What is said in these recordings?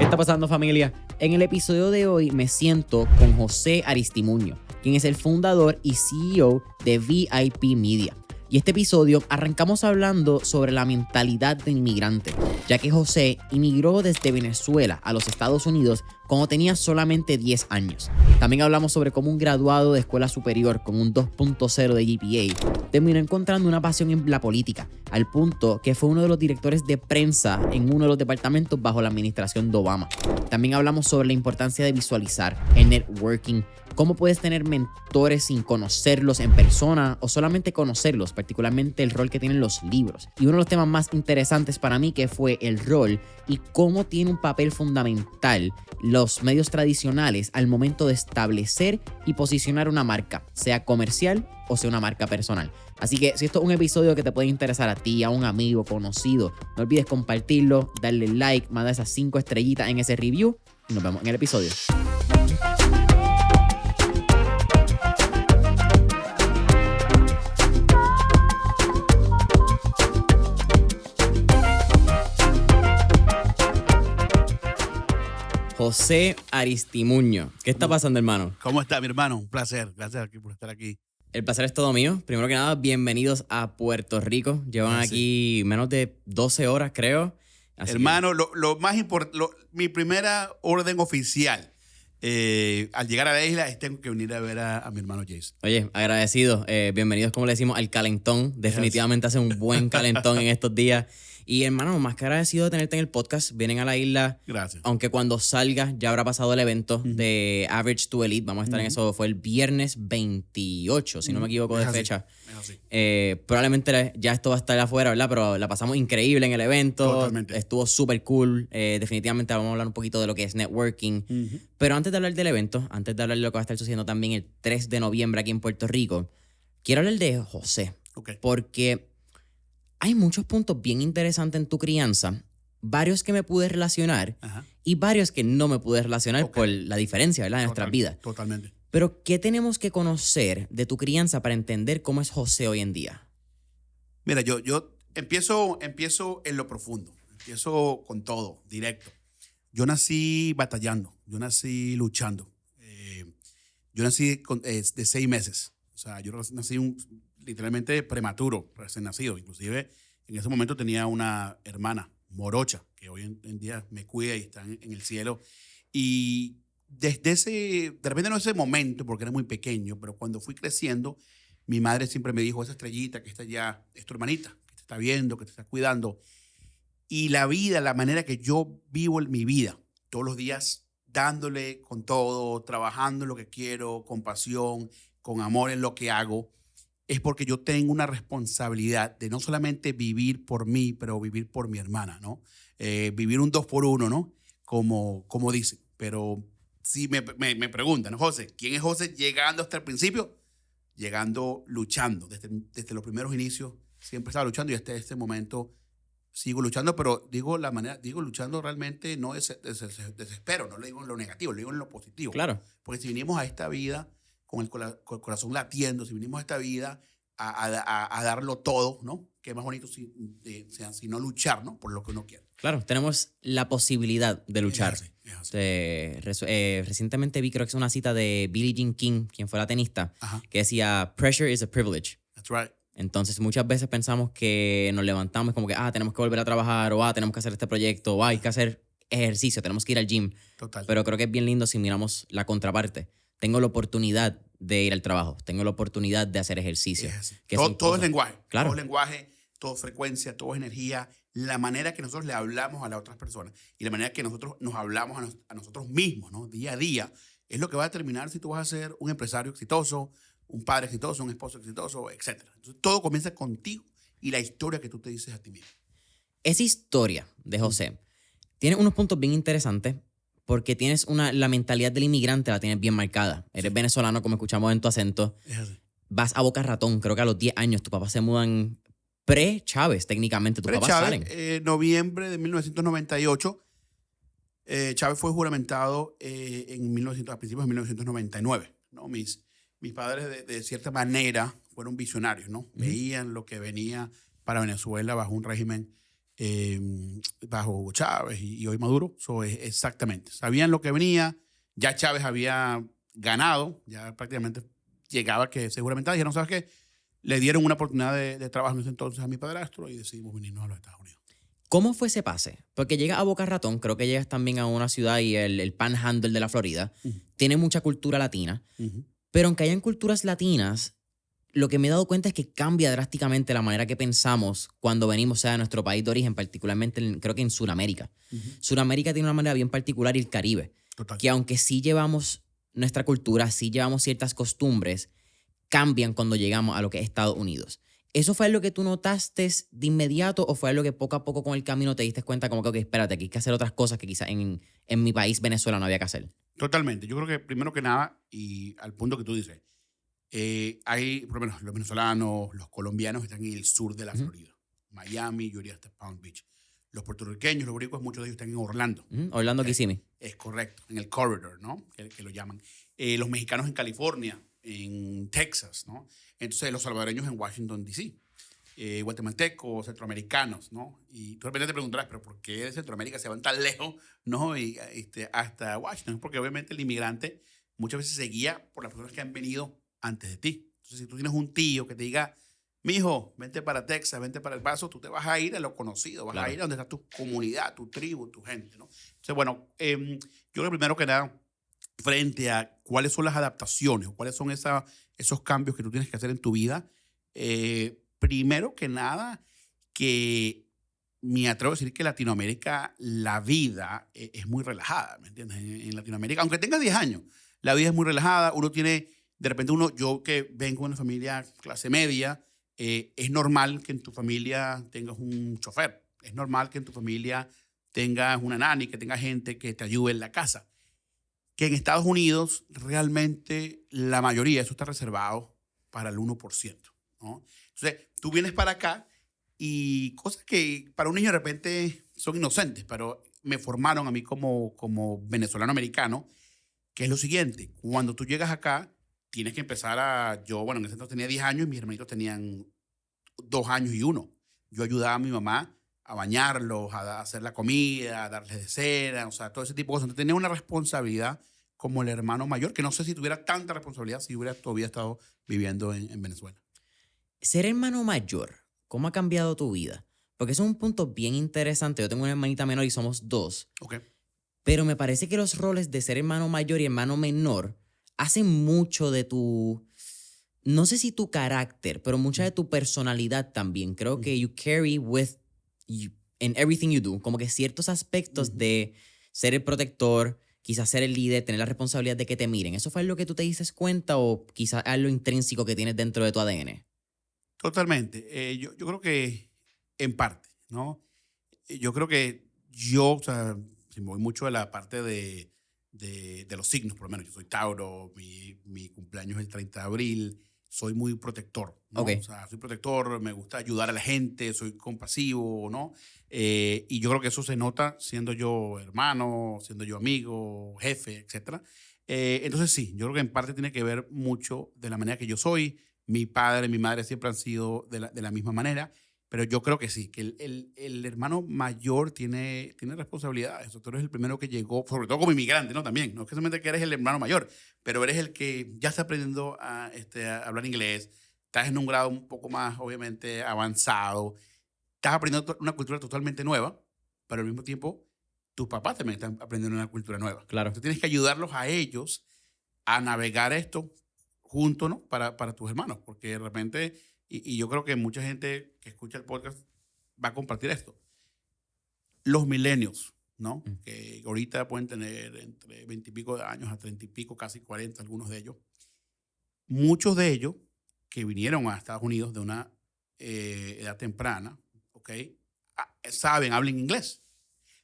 está pasando, familia? En el episodio de hoy me siento con José Aristimuño, quien es el fundador y CEO de VIP Media. Y este episodio arrancamos hablando sobre la mentalidad del inmigrante, ya que José inmigró desde Venezuela a los Estados Unidos cuando tenía solamente 10 años. También hablamos sobre cómo un graduado de escuela superior con un 2.0 de GPA terminó encontrando una pasión en la política, al punto que fue uno de los directores de prensa en uno de los departamentos bajo la administración de Obama. También hablamos sobre la importancia de visualizar, el networking, cómo puedes tener mentores sin conocerlos en persona o solamente conocerlos, particularmente el rol que tienen los libros. Y uno de los temas más interesantes para mí que fue el rol y cómo tiene un papel fundamental los medios tradicionales al momento de establecer y posicionar una marca, sea comercial o sea una marca personal. Así que si esto es un episodio que te puede interesar a ti, a un amigo, conocido, no olvides compartirlo, darle like, mandar esas 5 estrellitas en ese review y nos vemos en el episodio. José Aristimuño. ¿Qué está pasando, hermano? ¿Cómo está, mi hermano? Un placer. Gracias por estar aquí. El placer es todo mío. Primero que nada, bienvenidos a Puerto Rico. Llevan aquí menos de 12 horas, creo. Así hermano, lo más importante, mi primera orden oficial al llegar a la isla es tengo que venir a ver a mi hermano Jason. Oye, agradecido. Bienvenidos, como le decimos, al calentón. Definitivamente hace un buen calentón en estos días. Y hermano, más que agradecido de tenerte en el podcast. Vienen a la isla. Gracias. Aunque cuando salga ya habrá pasado el evento de Average to Elite. Vamos a estar en eso. Fue el viernes 28, si no me equivoco de fecha. Probablemente ya esto va a estar afuera, ¿verdad? Pero la pasamos increíble en el evento. Totalmente. Estuvo súper cool. Definitivamente vamos a hablar un poquito de lo que es networking. Pero antes de hablar del evento, antes de hablar de lo que va a estar sucediendo también el 3 de noviembre aquí en Puerto Rico, quiero hablar de José. Okay. Porque hay muchos puntos bien interesantes en tu crianza, varios que me pude relacionar y varios que no me pude relacionar por la diferencia, ¿verdad? En nuestras vidas. Totalmente. Pero, ¿qué tenemos que conocer de tu crianza para entender cómo es José hoy en día? Mira, yo empiezo en lo profundo. Empiezo con todo, directo. Yo nací batallando. Yo nací luchando. Yo nací de 6 meses. O sea, yo nací literalmente prematuro, recién nacido. Inclusive, en ese momento tenía una hermana, Morocha, que hoy en día me cuida y está en el cielo. Y de repente no ese momento, porque era muy pequeño, pero cuando fui creciendo, mi madre siempre me dijo, esa estrellita que está allá es tu hermanita, que te está viendo, que te está cuidando. Y la vida, la manera que yo vivo mi vida, todos los días dándole con todo, trabajando en lo que quiero, con pasión, con amor en lo que hago, es porque yo tengo una responsabilidad de no solamente vivir por mí, pero vivir por mi hermana, ¿no? Vivir un 2 por 1, ¿no? Como dicen. Pero si me preguntan, José, ¿quién es José llegando hasta el principio? Llegando, luchando. Desde los primeros inicios siempre estaba luchando y hasta este momento sigo luchando, pero digo luchando realmente no desespero, no le digo en lo negativo, le digo en lo positivo. Claro. Porque si vinimos a esta vida con el corazón latiendo, si vinimos a esta vida a darlo todo, ¿no? Qué más bonito si no luchar, ¿no? Por lo que uno quiere. Claro, tenemos la posibilidad de luchar. Es así. Recientemente vi, creo que es una cita de Billie Jean King, quien fue la tenista, que decía, pressure is a privilege. That's right. Entonces muchas veces pensamos que nos levantamos como que, tenemos que volver a trabajar, o tenemos que hacer este proyecto, o hay que hacer ejercicio, tenemos que ir al gym. Total. Pero creo que es bien lindo si miramos la contraparte. Tengo la oportunidad de ir al trabajo, tengo la oportunidad de hacer ejercicio. Todo es lenguaje. Claro. Todo es lenguaje, todo es frecuencia, todo es energía. La manera que nosotros le hablamos a las otras personas y la manera que nosotros nos hablamos a nosotros mismos, ¿no? Día a día, es lo que va a determinar si tú vas a ser un empresario exitoso, un padre exitoso, un esposo exitoso, etc. Entonces, todo comienza contigo y la historia que tú te dices a ti mismo. Esa historia de José tiene unos puntos bien interesantes porque tienes la mentalidad del inmigrante la tienes bien marcada. Eres venezolano, como escuchamos en tu acento. Es así. Vas a Boca Ratón, creo que a los 10 años tus papás se mudan pre-Chávez, técnicamente. Tus papás salen. Noviembre de 1998, Chávez fue juramentado a principios de 1999, ¿no? Mis padres, de cierta manera, fueron visionarios, ¿no? Veían lo que venía para Venezuela bajo un régimen bajo Hugo Chávez y hoy Maduro. Exactamente. Sabían lo que venía. Ya Chávez había ganado. Ya prácticamente llegaba que seguramente dijeron, ¿sabes qué? Le dieron una oportunidad de trabajo en ese entonces a mi padrastro y decidimos venirnos a los Estados Unidos. ¿Cómo fue ese pase? Porque llegas a Boca Ratón, creo que llegas también a una ciudad y el Panhandle de la Florida tiene mucha cultura latina, pero aunque hayan culturas latinas, lo que me he dado cuenta es que cambia drásticamente la manera que pensamos cuando venimos a nuestro país de origen, particularmente creo que en Sudamérica. Sudamérica tiene una manera bien particular y el Caribe, Total. que aunque sí llevamos nuestra cultura, sí llevamos ciertas costumbres, cambian cuando llegamos a lo que es Estados Unidos. ¿Eso fue lo que tú notaste de inmediato o fue lo que poco a poco con el camino te diste cuenta como que, ok, espérate, aquí hay que hacer otras cosas que quizás en mi país, Venezuela, no había que hacer? Totalmente. Yo creo que primero que nada, y al punto que tú dices, hay, por lo menos, los venezolanos, los colombianos están en el sur de la Florida. Miami, yo iría hasta Palm Beach. Los puertorriqueños, los boricuas, muchos de ellos están en Orlando. Orlando, Kissimmee. Es correcto, en el corridor, ¿no? Que lo llaman. Los mexicanos en California, en Texas, ¿no? Entonces, los salvadoreños en Washington, D.C., guatemaltecos, centroamericanos, ¿no? Y tú de repente te preguntarás, ¿pero por qué de Centroamérica se van tan lejos, ¿no? Y hasta Washington. Porque obviamente el inmigrante muchas veces se guía por las personas que han venido antes de ti. Entonces, si tú tienes un tío que te diga, mijo, vente para Texas, vente para El Paso, tú te vas a ir a lo conocido, vas a ir a donde está tu comunidad, tu tribu, tu gente, ¿no? Entonces, bueno, yo creo que primero que nada, frente a cuáles son las adaptaciones o cuáles son esos cambios que tú tienes que hacer en tu vida, primero que nada, que me atrevo a decir que en Latinoamérica la vida es muy relajada, ¿me entiendes? En Latinoamérica, aunque tenga 10 años, la vida es muy relajada, uno tiene, de repente yo que vengo de una familia clase media, es normal que en tu familia tengas un chofer, es normal que en tu familia tengas una nani, que tengas gente que te ayude en la casa. Que en Estados Unidos realmente la mayoría, eso está reservado para el 1%, ¿no? Entonces, tú vienes para acá y cosas que para un niño de repente son inocentes, pero me formaron a mí como venezolano americano, que es lo siguiente, cuando tú llegas acá, tienes que empezar bueno, en ese entonces tenía 10 años y mis hermanitos tenían 2 años y 1. Yo ayudaba a mi mamá a bañarlos, a hacer la comida, a darles de cena, o sea, todo ese tipo de cosas. Entonces, tenía una responsabilidad como el hermano mayor, que no sé si tuviera tanta responsabilidad si hubiera todavía estado viviendo en Venezuela. Ser hermano mayor, ¿cómo ha cambiado tu vida? Porque eso es un punto bien interesante. Yo tengo una hermanita menor y somos 2. Okay. Pero me parece que los roles de ser hermano mayor y hermano menor hacen mucho de tu, no sé si tu carácter, pero mucha de tu personalidad también. Creo que you carry with you in everything you do, como que ciertos aspectos de ser el protector, quizás ser el líder, tener la responsabilidad de que te miren. ¿Eso fue lo que tú te dices cuenta o quizás algo intrínseco que tienes dentro de tu ADN? Totalmente. Yo creo que en parte, ¿no? Yo creo que o sea, si me voy mucho de la parte de los signos, por lo menos. Yo soy Tauro, mi cumpleaños es el 30 de abril, soy muy protector, ¿no? Okay. O sea, soy protector, me gusta ayudar a la gente, soy compasivo, ¿no? Y yo creo que eso se nota siendo yo hermano, siendo yo amigo, jefe, etc. Entonces sí, yo creo que en parte tiene que ver mucho de la manera que yo soy. Mi padre, mi madre siempre han sido de la misma manera, pero yo creo que sí, que el hermano mayor tiene responsabilidades. Tú eres el primero que llegó, sobre todo como inmigrante, ¿no? También, no es que solamente que eres el hermano mayor, pero eres el que ya está aprendiendo a hablar inglés, estás en un grado un poco más, obviamente, avanzado, estás aprendiendo una cultura totalmente nueva, pero al mismo tiempo tus papás también están aprendiendo una cultura nueva. Claro. Entonces tienes que ayudarlos a ellos a navegar esto junto, ¿no? Para tus hermanos, porque de repente, y yo creo que mucha gente que escucha el podcast va a compartir esto. Los millennials, ¿no? Que ahorita pueden tener entre 20 y pico de años a 30 y pico, casi 40, algunos de ellos. Muchos de ellos que vinieron a Estados Unidos de una edad temprana, ¿ok? Saben, hablan inglés.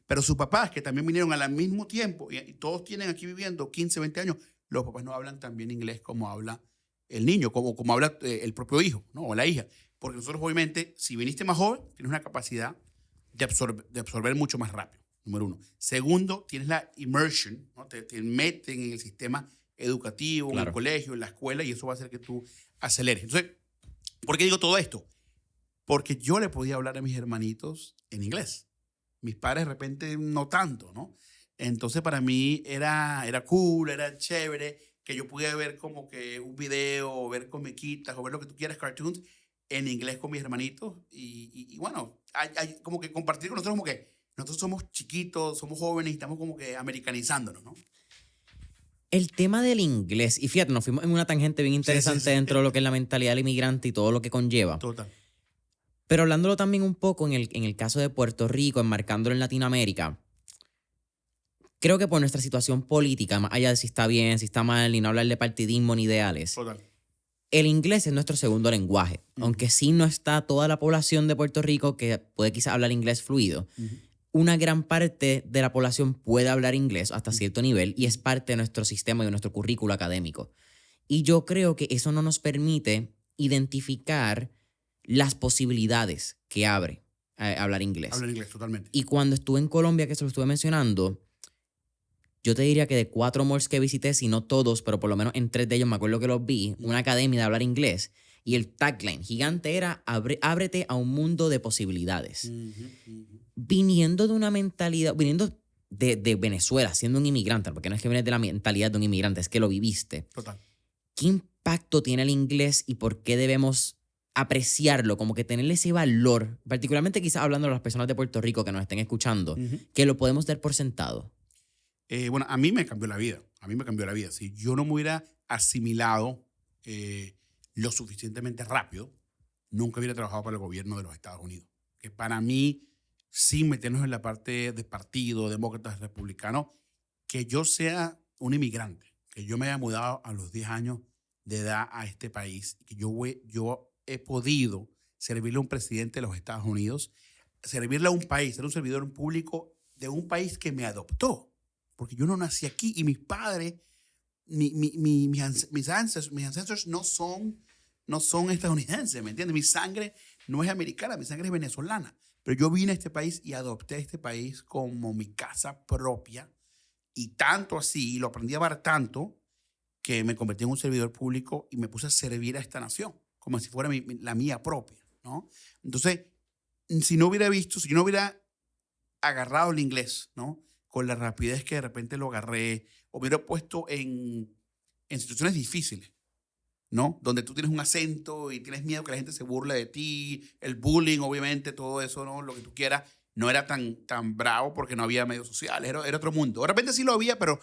Pero sus papás, que también vinieron al mismo tiempo, y todos tienen aquí viviendo 15, 20 años, los papás no hablan tan bien inglés como habla el niño, como habla el propio hijo, ¿no? O la hija. Porque nosotros, obviamente, si viniste más joven, tienes una capacidad de absorber mucho más rápido, número 1. Segundo, tienes la immersion, ¿no? Te meten en el sistema educativo, claro, en el colegio, en la escuela, y eso va a hacer que tú aceleres. Entonces, ¿por qué digo todo esto? porque yo le podía hablar a mis hermanitos en inglés. Mis padres de repente no tanto, ¿no? Entonces para mí era cool, era chévere que yo pudiera ver como que un video, o ver comiquitas, o ver lo que tú quieras, cartoons, en inglés con mis hermanitos. Y bueno, hay como que compartir con nosotros como que nosotros somos chiquitos, somos jóvenes y estamos como que americanizándonos, ¿no? El tema del inglés, y fíjate, nos fuimos en una tangente bien interesante Sí. dentro de lo que es la mentalidad del inmigrante y todo lo que conlleva. Total. Pero hablándolo también un poco en el caso de Puerto Rico, enmarcándolo en Latinoamérica, creo que por nuestra situación política, más allá de si está bien, si está mal, y no hablar de partidismo ni ideales, Total. el inglés es nuestro segundo lenguaje. Aunque sí no está toda la población de Puerto Rico que puede quizás hablar inglés fluido, una gran parte de la población puede hablar inglés hasta cierto nivel y es parte de nuestro sistema y de nuestro currículo académico. Y yo creo que eso no nos permite identificar las posibilidades que abre hablar inglés. Hablo en inglés, totalmente. Y cuando estuve en Colombia, que se lo estuve mencionando, yo te diría que de 4 malls que visité, si no todos, pero por lo menos en 3 de ellos me acuerdo que los vi, una academia de hablar inglés. Y el tagline gigante era ábrete a un mundo de posibilidades. Viniendo de una mentalidad, viniendo de Venezuela, siendo un inmigrante, porque no es que vienes de la mentalidad de un inmigrante, es que lo viviste. Total. ¿Qué impacto tiene el inglés y por qué debemos apreciarlo? Como que tenerle ese valor, particularmente quizás hablando de las personas de Puerto Rico que nos estén escuchando, que lo podemos dar por sentado. Bueno, a mí me cambió la vida. A mí me cambió la vida. Si yo no me hubiera asimilado lo suficientemente rápido, nunca hubiera trabajado para el gobierno de los Estados Unidos. Que para mí, sin meternos en la parte de partido, demócratas, republicanos, que yo sea un inmigrante, que yo me haya mudado a los 10 años de edad a este país, que yo he podido servirle a un presidente de los Estados Unidos, servirle a un país, ser un servidor público de un país que me adoptó. Porque yo no nací aquí y mis padres, mis ancestors no son estadounidenses, ¿me entiendes? Mi sangre no es americana, mi sangre es venezolana. Pero yo vine a este país y adopté a este país como mi casa propia. Y tanto así, lo aprendí a amar tanto, que me convertí en un servidor público y me puse a servir a esta nación, como si fuera la mía propia, ¿no? Entonces, si yo no hubiera agarrado el inglés, ¿no? Con la rapidez que de repente lo agarré, o me hubiera puesto en situaciones difíciles, ¿no? Donde tú tienes un acento y tienes miedo que la gente se burle de ti, el bullying, obviamente, todo eso, ¿no? Lo que tú quieras, no era tan bravo porque no había medios sociales, era otro mundo. De repente sí lo había, pero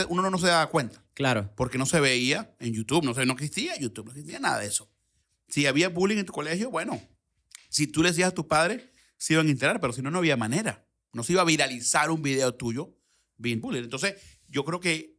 uno no se daba cuenta. Claro. Porque no se veía en YouTube, no existía YouTube, no existía nada de eso. Si había bullying en tu colegio, bueno, si tú le decías a tus padres, se iban a enterar, pero si no, no había manera. No se iba a viralizar un video tuyo being bullied. Entonces, yo creo que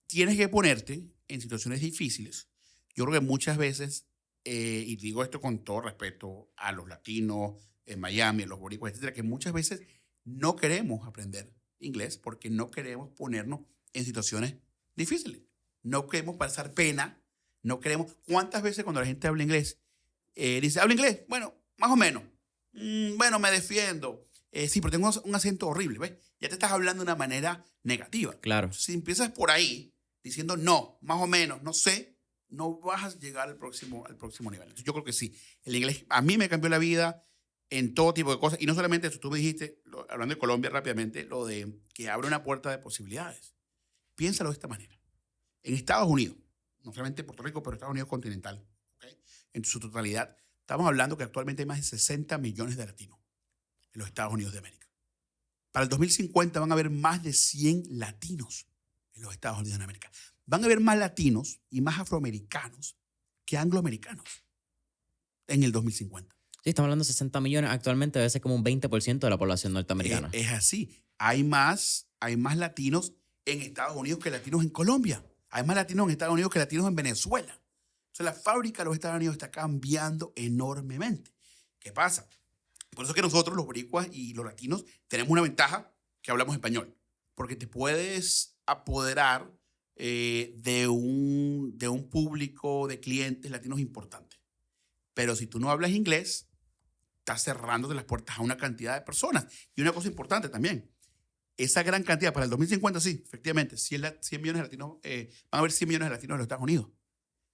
tienes que ponerte en situaciones difíciles. Yo creo que muchas veces, y digo esto con todo respeto a los latinos en Miami, a los boricuas, etcétera, que muchas veces no queremos aprender inglés porque no queremos ponernos en situaciones difíciles. No queremos pasar pena. No queremos. ¿Cuántas veces cuando la gente habla inglés, dice, ¿habla inglés? Bueno, más o menos. Bueno, me defiendo. Sí, pero tengo un acento horrible, ¿ves? Ya te estás hablando de una manera negativa. Claro. Si empiezas por ahí diciendo no, más o menos, no sé, no vas a llegar al próximo nivel. Entonces, yo creo que sí. El inglés a mí me cambió la vida en todo tipo de cosas. Y no solamente eso, tú me dijiste, hablando de Colombia rápidamente, lo de que abre una puerta de posibilidades. Piénsalo de esta manera. En Estados Unidos, no solamente Puerto Rico, pero Estados Unidos continental, ¿okay? En su totalidad, estamos hablando que actualmente hay más de 60 millones de latinos en los Estados Unidos de América. Para el 2050 van a haber más de 100 latinos en los Estados Unidos de América. Van a haber más latinos y más afroamericanos que angloamericanos en el 2050. Sí, estamos hablando de 60 millones. Actualmente debe ser como un 20% de la población norteamericana. Es así. Hay más latinos en Estados Unidos que latinos en Colombia. Hay más latinos en Estados Unidos que latinos en Venezuela. Entonces, la fábrica de los Estados Unidos está cambiando enormemente. ¿Qué pasa? Por eso es que nosotros, los boricuas y los latinos, tenemos una ventaja que hablamos español. Porque te puedes apoderar de un público de clientes latinos importantes. Pero si tú no hablas inglés, estás cerrándote las puertas a una cantidad de personas. Y una cosa importante también, esa gran cantidad, para el 2050 sí, efectivamente, 100 millones de latinos, van a haber 100 millones de latinos en los Estados Unidos.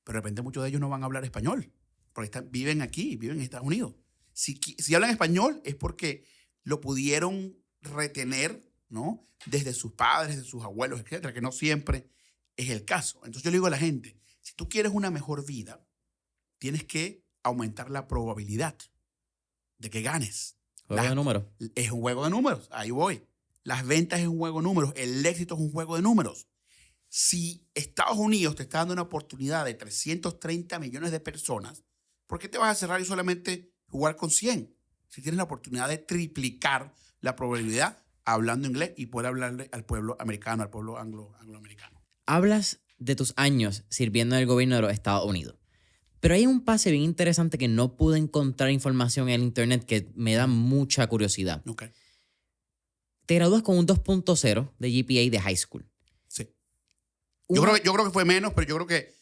Pero de repente muchos de ellos no van a hablar español, porque viven aquí, viven en Estados Unidos. Si hablan español es porque lo pudieron retener, ¿no? Desde sus padres, desde sus abuelos, etcétera, que no siempre es el caso. Entonces yo le digo a la gente, si tú quieres una mejor vida, tienes que aumentar la probabilidad de que ganes. Juego de números. Es un juego de números, ahí voy. Las ventas es un juego de números, el éxito es un juego de números. Si Estados Unidos te está dando una oportunidad de 330 millones de personas, ¿por qué te vas a cerrar y solamente jugar con 100? Si tienes la oportunidad de triplicar la probabilidad hablando inglés y poder hablarle al pueblo americano, al pueblo angloamericano. Hablas de tus años sirviendo en el gobierno de los Estados Unidos. Pero hay un pase bien interesante que no pude encontrar información en el internet que me da mucha curiosidad. Okay. Te gradúas con un 2.0 de GPA de high school. Sí. Yo creo que fue menos, pero yo creo que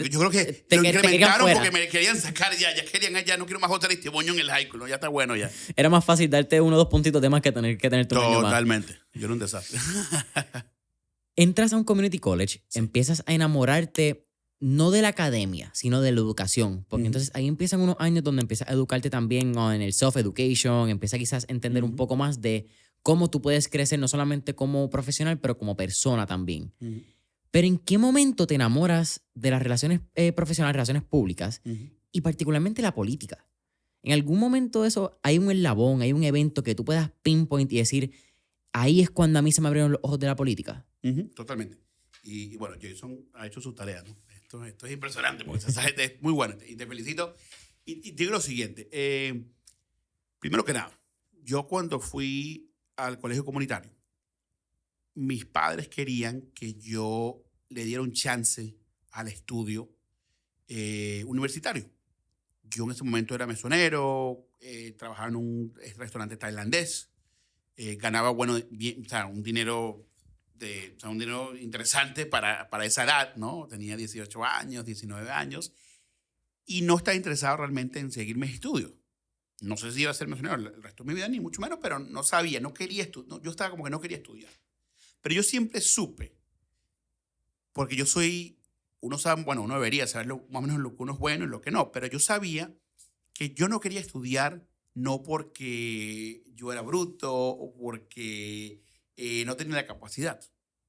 yo creo que lo te incrementaron porque me querían sacar ya no quiero más otro testimonio en el high school, ¿no? Ya está bueno ya. Era más fácil darte 1 o 2 puntitos de más que tener tu año más. Totalmente. Yo era un desastre. Entras a un community college, Sí. empiezas a enamorarte no de la academia, sino de la educación. Porque entonces ahí empiezan unos años donde empiezas a educarte también en el self-education, empiezas quizás a entender un poco más de cómo tú puedes crecer no solamente como profesional, pero como persona también. Pero ¿en qué momento te enamoras de las relaciones profesionales, relaciones públicas y particularmente la política? En algún momento de eso hay un eslabón, hay un evento que tú puedas pinpoint y decir, ahí es cuando a mí se me abrieron los ojos de la política. Totalmente. Y bueno, Jason ha hecho su tarea, ¿no? Esto es impresionante porque esa gente es muy buena y te felicito. Y te digo lo siguiente. Primero que nada, yo cuando fui al colegio comunitario, mis padres querían que yo le diera un chance al estudio universitario. Yo en ese momento era mesonero, trabajaba en un restaurante tailandés, ganaba un dinero un dinero interesante para esa edad, ¿no? Tenía 18 años, 19 años, y no estaba interesado realmente en seguir mis estudios. No sé si iba a ser mesonero el resto de mi vida, ni mucho menos, pero no sabía, no quería estudiar. Yo estaba como que no quería estudiar. Pero yo siempre supe, porque yo soy, uno debería saber más o menos lo que uno es bueno y lo que no, pero yo sabía que yo no quería estudiar no porque yo era bruto o porque no tenía la capacidad.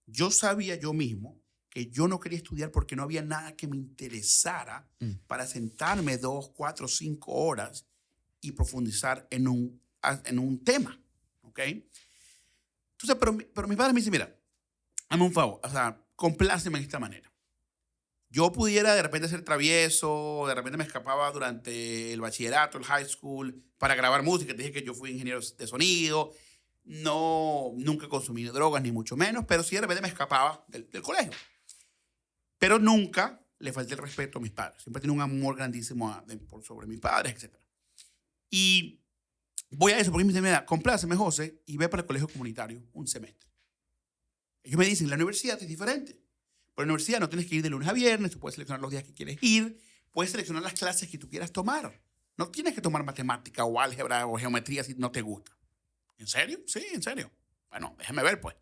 Yo sabía yo mismo que yo no quería estudiar porque no había nada que me interesara para sentarme 2, 4, 5 horas y profundizar en un tema, ¿ok? Entonces, pero mis padres me dicen, mira, hazme un favor, o sea, compláceme de esta manera. Yo pudiera de repente ser travieso, de repente me escapaba durante el bachillerato, el high school, para grabar música. Te dije que yo fui ingeniero de sonido, nunca consumí drogas, ni mucho menos, pero sí de repente me escapaba del colegio. Pero nunca le falté el respeto a mis padres. Siempre tenía un amor grandísimo sobre mis padres, etc. Y voy a eso porque me dicen, mira, compláceme, José, y ve para el colegio comunitario un semestre. Ellos me dicen, la universidad es diferente. Por la universidad no tienes que ir de lunes a viernes, tú puedes seleccionar los días que quieres ir, puedes seleccionar las clases que tú quieras tomar. No tienes que tomar matemática o álgebra o geometría si no te gusta. ¿En serio? Sí, en serio. Bueno, déjame ver, pues.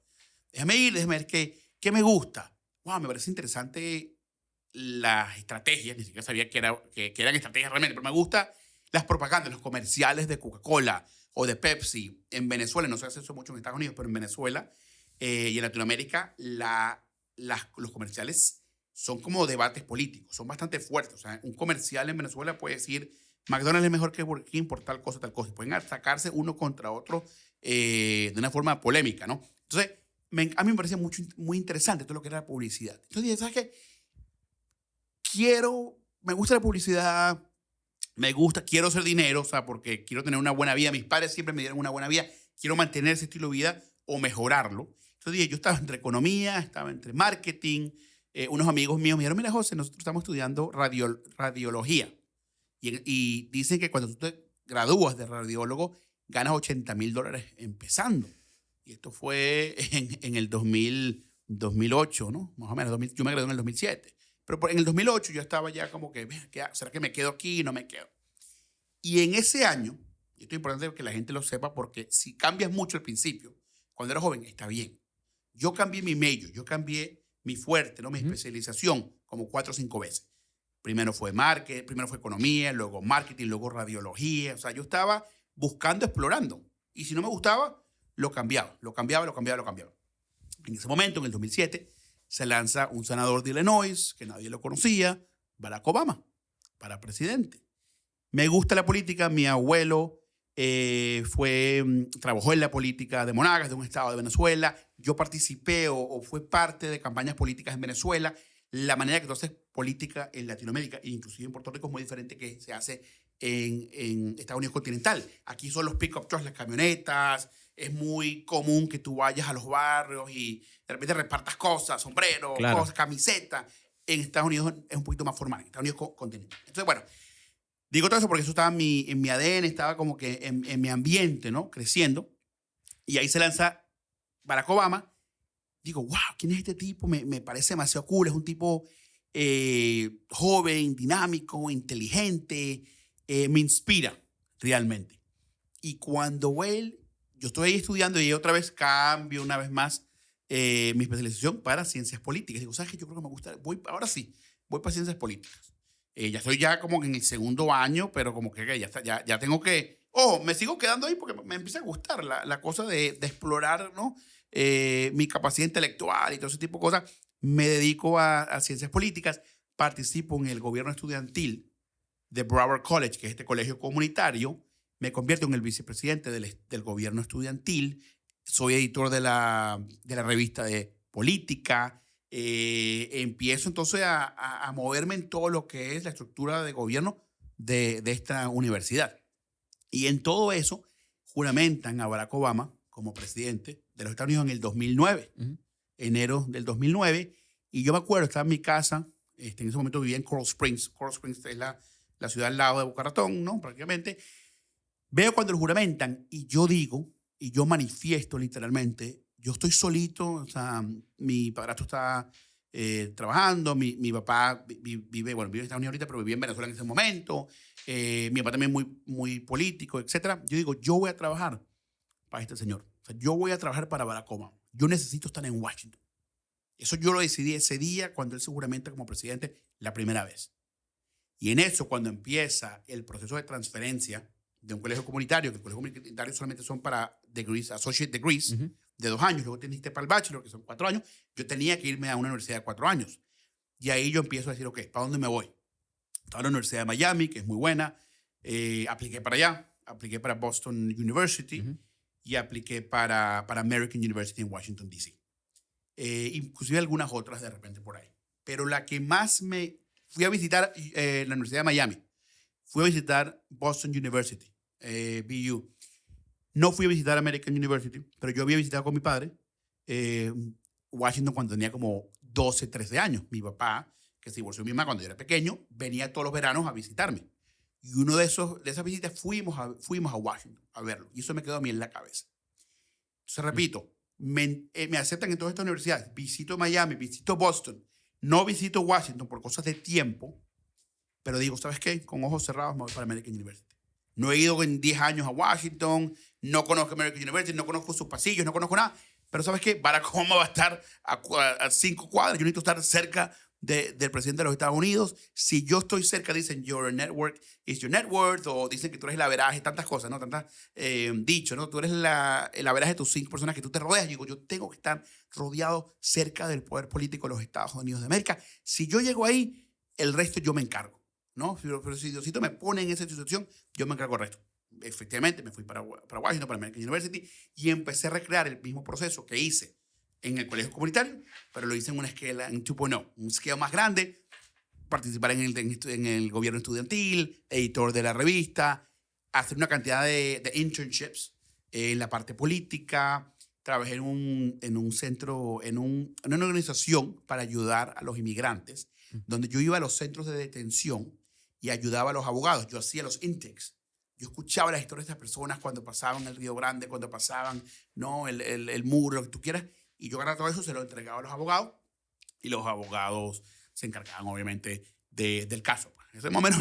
Déjame ver qué me gusta. Wow, me parece interesante las estrategias, ni siquiera sabía que eran estrategias realmente, pero me gusta las propagandas, los comerciales de Coca-Cola o de Pepsi. En Venezuela, no se hace eso mucho en Estados Unidos, pero en Venezuela y en Latinoamérica, los comerciales son como debates políticos, son bastante fuertes. O sea, un comercial en Venezuela puede decir, McDonald's es mejor que Burger King por tal cosa, tal cosa. Y pueden atacarse uno contra otro de una forma polémica, ¿no? Entonces, a mí me parece muy interesante todo lo que era la publicidad. Entonces dije, ¿sabes qué? Me gusta la publicidad, quiero hacer dinero, o sea, porque quiero tener una buena vida. Mis padres siempre me dieron una buena vida. Quiero mantener ese estilo de vida o mejorarlo. Entonces dije, yo estaba entre economía, estaba entre marketing. Unos amigos míos me dijeron, mira, José, nosotros estamos estudiando radiología. Y dicen que cuando tú te gradúas de radiólogo, ganas $80,000 empezando. Y esto fue en el 2008, ¿no? Más o menos. Yo me gradué en el 2007. Pero en el 2008 yo estaba ya como que, ¿será que me quedo aquí? No me quedo. Y en ese año, y esto es importante que la gente lo sepa, porque si cambias mucho al principio, cuando eras joven, está bien. Yo cambié mi major, yo cambié mi fuerte, ¿no? Mi especialización como 4 o 5 veces. Primero fue marketing, primero fue economía, luego marketing, luego radiología. O sea, yo estaba buscando, explorando. Y si no me gustaba, lo cambiaba. En ese momento, en el 2007, se lanza un senador de Illinois, que nadie lo conocía, Barack Obama, para presidente. Me gusta la política. Mi abuelo trabajó en la política de Monagas, de un estado de Venezuela. Yo participé o fui parte de campañas políticas en Venezuela. La manera que tú haces política en Latinoamérica, e inclusive en Puerto Rico, es muy diferente que se hace en Estados Unidos continental. Aquí son los pick-up trucks, las camionetas. Es muy común que tú vayas a los barrios y de repente repartas cosas, sombreros, Claro. cosas, camisetas. En Estados Unidos es un poquito más formal, en Estados Unidos continental. Entonces, bueno, digo todo eso porque eso estaba en mi ADN, estaba como que en mi ambiente, ¿no? Creciendo. Y ahí se lanza Barack Obama. Digo, wow, ¿quién es este tipo? Me parece demasiado cool. Es un tipo joven, dinámico, inteligente. Me inspira realmente. Y cuando yo estoy ahí estudiando y otra vez cambio una vez más mi especialización para ciencias políticas. Digo, ¿sabes qué? Yo creo que me gusta. Ahora sí, voy para ciencias políticas. Ya estoy ya como en el segundo año, pero como que ya tengo que... me sigo quedando ahí porque me empieza a gustar la cosa de explorar, ¿no? Mi capacidad intelectual y todo ese tipo de cosas. Me dedico a ciencias políticas. Participo en el gobierno estudiantil de Broward College, que es este colegio comunitario. Me convierto en el vicepresidente del gobierno estudiantil. Soy editor de la revista de política. Empiezo entonces a moverme en todo lo que es la estructura de gobierno de esta universidad. Y en todo eso juramentan a Barack Obama como presidente de los Estados Unidos en el 2009, enero del 2009. Y yo me acuerdo, estaba en mi casa, en ese momento vivía en Coral Springs. Coral Springs es la ciudad al lado de Boca Ratón, ¿no? Prácticamente. Veo cuando lo juramentan y yo digo, y yo manifiesto literalmente, yo estoy solito, o sea, mi padrastro está trabajando, mi papá vive en Estados Unidos ahorita, pero vivía en Venezuela en ese momento, mi papá también muy político, etc. Yo digo, yo voy a trabajar para este señor. O sea, yo voy a trabajar para Barack Obama. Yo necesito estar en Washington. Eso yo lo decidí ese día cuando él se juramenta como presidente la primera vez. Y en eso, cuando empieza el proceso de transferencia de un colegio comunitario, que el colegio comunitario solamente son para degrees, associate degrees, de 2 años, luego teniste para el bachelor, que son 4 años, yo tenía que irme a una universidad de 4 años. Y ahí yo empiezo a decir, ok, ¿para dónde me voy? Estaba en la Universidad de Miami, que es muy buena, apliqué para allá, apliqué para Boston University y apliqué para American University en Washington, D.C. Inclusive algunas otras de repente por ahí. Pero la que más me... Fui a visitar la Universidad de Miami, fui a visitar Boston University, BU. No fui a visitar American University, pero yo había visitado con mi padre Washington cuando tenía como 12, 13 años. Mi papá, que se divorció de mi mamá cuando yo era pequeño, venía todos los veranos a visitarme. Y uno de esas visitas fuimos a Washington a verlo. Y eso me quedó a mí en la cabeza. Entonces, repito, me aceptan en todas estas universidades. Visito Miami, visito Boston. No visito Washington por cosas de tiempo. Pero digo, ¿sabes qué? Con ojos cerrados me voy para American University. No he ido en 10 años a Washington. No conozco American University. No conozco sus pasillos. No conozco nada. Pero ¿sabes qué? Barack Obama va a estar a 5 cuadras. Yo necesito estar cerca del presidente de los Estados Unidos. Si yo estoy cerca, dicen, your network is your net worth, o dicen que tú eres el averaje, tantas cosas, ¿no? Tantas dicho, ¿no? Tú eres el averaje de tus 5 personas que tú te rodeas. Yo digo, yo tengo que estar rodeado cerca del poder político de los Estados Unidos de América. Si yo llego ahí, el resto yo me encargo, ¿no? Pero si Diosito me pone en esa situación, yo me encargo del resto. Efectivamente, me fui para Washington, para American University, y empecé a recrear el mismo proceso que hice en el colegio comunitario, pero lo hice en una escala, en 2.0, un esquema más grande, participar en el gobierno estudiantil, editor de la revista, hacer una cantidad de internships en la parte política. Trabajé en un centro, en una organización para ayudar a los inmigrantes, donde yo iba a los centros de detención y ayudaba a los abogados. Yo hacía los intakes. Yo escuchaba las historias de estas personas cuando pasaban el Río Grande, cuando pasaban, ¿no? el muro, lo que tú quieras. Y yo agarraba todo eso, se lo entregaba a los abogados, y los abogados se encargaban, obviamente, del caso. Ese es más o menos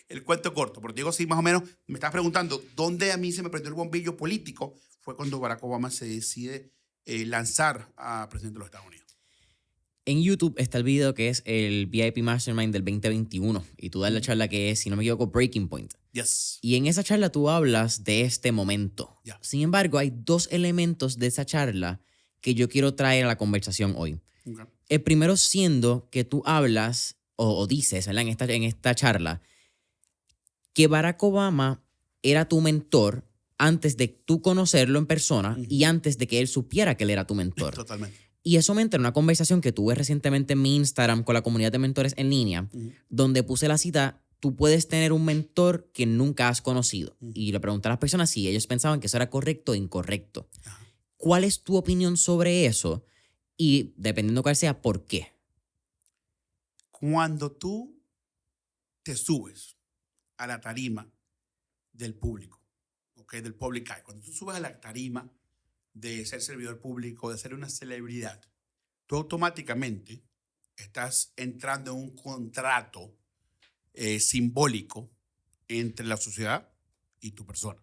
el cuento corto. Pero digo, sí, más o menos, me estás preguntando, ¿dónde a mí se me prendió el bombillo político? Fue cuando Barack Obama se decide lanzar a presidente de los Estados Unidos. En YouTube está el video que es el VIP Mastermind del 2021 y tú das la charla que es, si no me equivoco, Breaking Point. Yes. Y en esa charla tú hablas de este momento. Yeah. Sin embargo, hay dos elementos de esa charla que yo quiero traer a la conversación hoy. Okay. El primero siendo que tú hablas o dices, ¿verdad? En esta charla que Barack Obama era tu mentor antes de tú conocerlo en persona y antes de que él supiera que él era tu mentor. Totalmente. Y eso me entra en una conversación que tuve recientemente en mi Instagram con la comunidad de mentores en línea, donde puse la cita, tú puedes tener un mentor que nunca has conocido. Y le pregunté a las personas si ellos pensaban que eso era correcto o incorrecto. ¿Cuál es tu opinión sobre eso? Y dependiendo cuál sea, ¿por qué? Cuando tú te subes a la tarima del público, ¿okay? Del public eye, cuando tú subes a la tarima de ser servidor público, de ser una celebridad, tú automáticamente estás entrando en un contrato simbólico entre la sociedad y tu persona.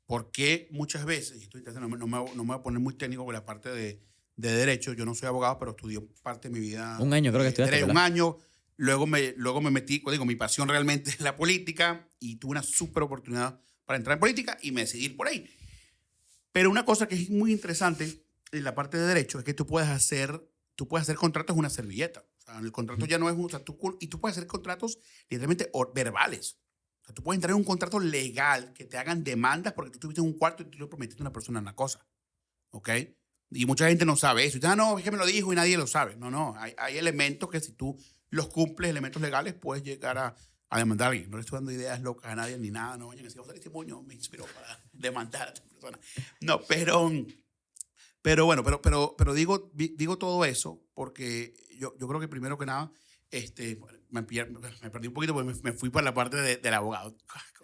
Porque muchas veces, y no me voy a poner muy técnico con la parte de derecho, yo no soy abogado, pero estudié parte de mi vida. Un año creo que estudiaste, derecho, ¿verdad? un año, luego me metí, digo, mi pasión realmente es la política y tuve una súper oportunidad para entrar en política y me decidí ir por ahí. Pero una cosa que es muy interesante en la parte de derecho es que tú puedes hacer contratos en una servilleta. O sea, el contrato ya no es y tú puedes hacer contratos literalmente verbales. O sea, tú puedes entrar en un contrato legal que te hagan demandas porque tú estuviste en un cuarto y tú le prometiste a una persona una cosa. ¿Ok? Y mucha gente no sabe eso. Y dice, no, es que me lo dijo y nadie lo sabe. No. Hay elementos que si tú los cumples, elementos legales, puedes llegar a demandar a alguien. No le estoy dando ideas locas a nadie ni nada. No vayan a decir, José Aristimuño me inspiró para demandar a esta persona. No, pero bueno, pero digo todo eso porque yo creo que primero que nada me perdí un poquito porque me fui por la parte del abogado.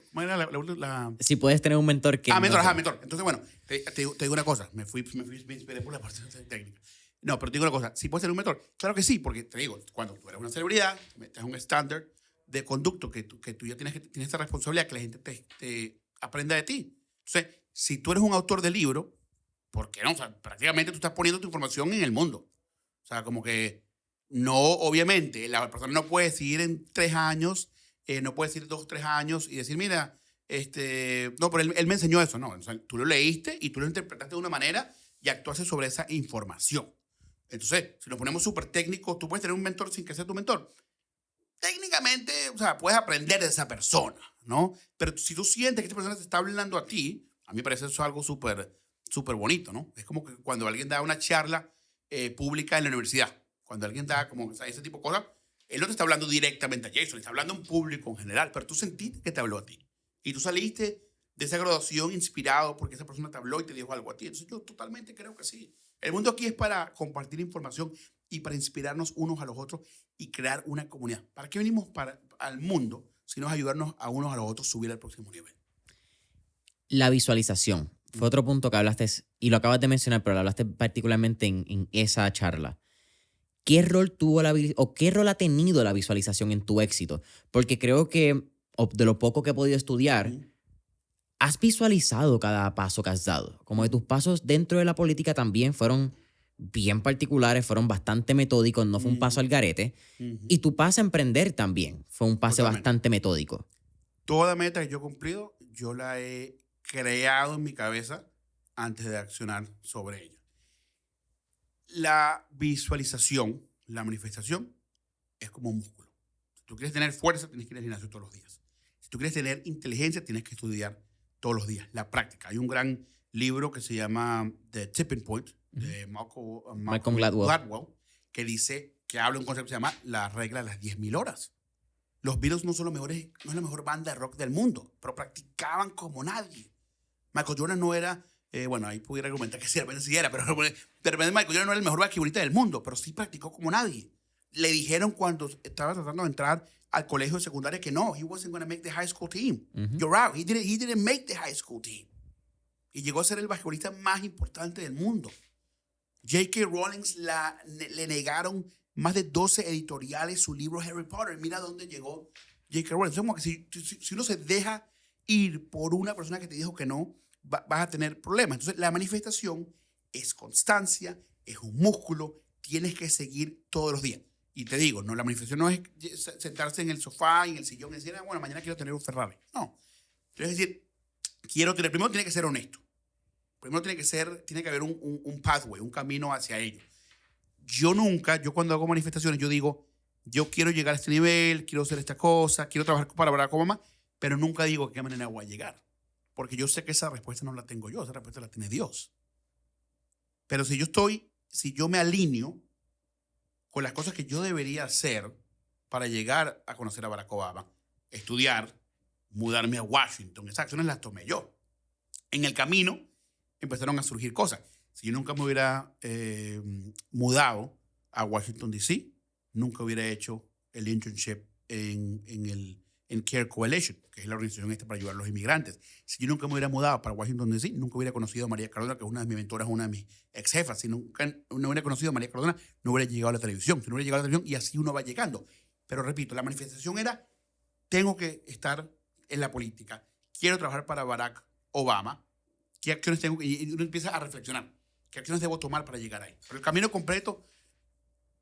¿Cómo era la? Si puedes tener un mentor que... mentor, no... mentor. Entonces, bueno, te digo una cosa. Me inspiré por la parte técnica. No, pero te digo una cosa. ¿Sí puedes tener un mentor? Claro que sí, porque te digo, cuando tú eres una celebridad, te metes a un estándar de conducto que tú ya tienes esta responsabilidad que la gente te aprenda de ti. Entonces, si tú eres un autor de libro, ¿por qué no? O sea, prácticamente tú estás poniendo tu información en el mundo. O sea, como que no, obviamente, la persona no puede decir en 3 años, no puede decir 2, 3 años y decir, mira, no, pero él me enseñó eso. No, o sea, tú lo leíste y tú lo interpretaste de una manera y actuaste sobre esa información. Entonces, si nos ponemos súper técnicos, tú puedes tener un mentor sin que sea tu mentor. Técnicamente, o sea, puedes aprender de esa persona, ¿no? Pero si tú sientes que esta persona te está hablando a ti, a mí me parece eso algo súper bonito, ¿no? Es como que cuando alguien da una charla pública en la universidad, cuando alguien da como, o sea, ese tipo de cosas, él no te está hablando directamente a Jason, le está hablando a un público en general, pero tú sentiste que te habló a ti. Y tú saliste de esa graduación inspirado porque esa persona te habló y te dijo algo a ti. Entonces yo totalmente creo que sí. El mundo aquí es para compartir información y para inspirarnos unos a los otros y crear una comunidad. ¿Para qué venimos al mundo si no es ayudarnos a unos a los otros a subir al próximo nivel? La visualización. Fue otro punto que hablaste, y lo acabas de mencionar, pero lo hablaste particularmente en esa charla. ¿Qué rol tuvo o qué rol ha tenido la visualización en tu éxito? Porque creo que, de lo poco que he podido estudiar, has visualizado cada paso que has dado. Como que tus pasos dentro de la política también fueron bien particulares, fueron bastante metódicos, no fue un paso al garete. Y tu paso a emprender también fue un pase bastante metódico. Toda meta que yo he cumplido, yo la he creado en mi cabeza antes de accionar sobre ella. La visualización, la manifestación, es como un músculo. Si tú quieres tener fuerza, tienes que ir al gimnasio todos los días. Si tú quieres tener inteligencia, tienes que estudiar todos los días. La práctica. Hay un gran libro que se llama The Tipping Point, de Malcolm Gladwell, que habla de un concepto que se llama la regla de las 10.000 horas. Los Beatles no es la mejor banda de rock del mundo, pero practicaban como nadie. Michael Jordan no era, bueno, ahí pudiera argumentar que sí era, pero Michael Jordan no era el mejor basquetbolista del mundo, pero sí practicó como nadie. Le dijeron cuando estaba tratando de entrar al colegio de secundaria que no, he wasn't going to make the high school team. You're out. He didn't make the high school team. Y llegó a ser el basquetbolista más importante del mundo. J.K. Rowling le negaron más de 12 editoriales su libro Harry Potter. Mira dónde llegó J.K. Rowling. Entonces, como que si uno se deja ir por una persona que te dijo que no, vas a tener problemas. Entonces, la manifestación es constancia, es un músculo, tienes que seguir todos los días. Y te digo, no, la manifestación no es sentarse en el sofá, en el sillón y decir, bueno, mañana quiero tener un Ferrari. No. Es decir, primero tiene que ser honesto. Primero tiene que haber un pathway, un camino hacia ello. Yo cuando hago manifestaciones, yo digo, yo quiero llegar a este nivel, quiero hacer esta cosa, quiero trabajar para Barack Obama, pero nunca digo de qué manera voy a llegar. Porque yo sé que esa respuesta no la tengo yo, esa respuesta la tiene Dios. Pero si yo me alineo con las cosas que yo debería hacer para llegar a conocer a Barack Obama, estudiar, mudarme a Washington, esas acciones las tomé yo. En el camino empezaron a surgir cosas. Si yo nunca me hubiera mudado a Washington, D.C., nunca hubiera hecho el internship en Care Coalition, que es la organización para ayudar a los inmigrantes. Si yo nunca me hubiera mudado para Washington, D.C., nunca hubiera conocido a María Cardona, que es una de mis mentoras, una de mis ex jefas. Si nunca no hubiera conocido a María Cardona, no hubiera llegado a la televisión. Si no hubiera llegado a la televisión, y así uno va llegando. Pero repito, la manifestación era, tengo que estar en la política, quiero trabajar para Barack Obama, ¿qué acciones tengo? Y uno empieza a reflexionar, ¿qué acciones debo tomar para llegar ahí? Pero el camino completo,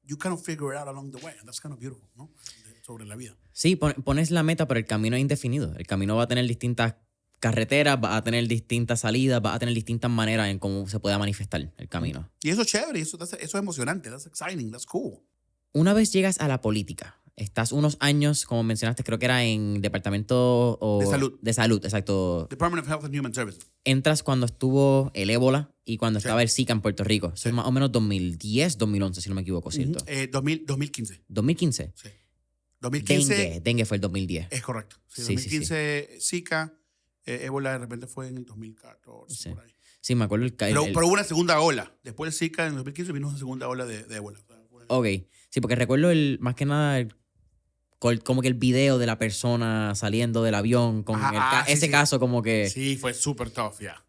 you kind of figure it out along the way, and that's kind of beautiful, ¿no? Sobre la vida. Sí, pones la meta, pero el camino es indefinido. El camino va a tener distintas carreteras, va a tener distintas salidas, va a tener distintas maneras en cómo se pueda manifestar el camino. Y eso es chévere, eso es emocionante, that's exciting, that's cool. Una vez llegas a la política, estás unos años, como mencionaste, creo que era en Departamento de Salud. De Salud, exacto. Department of Health and Human Services. Entras cuando estuvo el ébola y cuando Sí. estaba el Zika en Puerto Rico. Eso es más o menos 2010, 2011, si no me equivoco, ¿cierto? 2015. 2015. Sí. 2015. Dengue fue el 2010. Es correcto. Sí, Sí, 2015 Zika, ébola de repente fue en el 2014, Sí. por ahí. Sí, me acuerdo Pero hubo una segunda ola. Después del Zika, en 2015, vino una segunda ola de ébola. Ok. Sí, porque recuerdo más que nada como que el video de la persona saliendo del avión con ese sí. caso como que... Sí, fue súper tough, ya.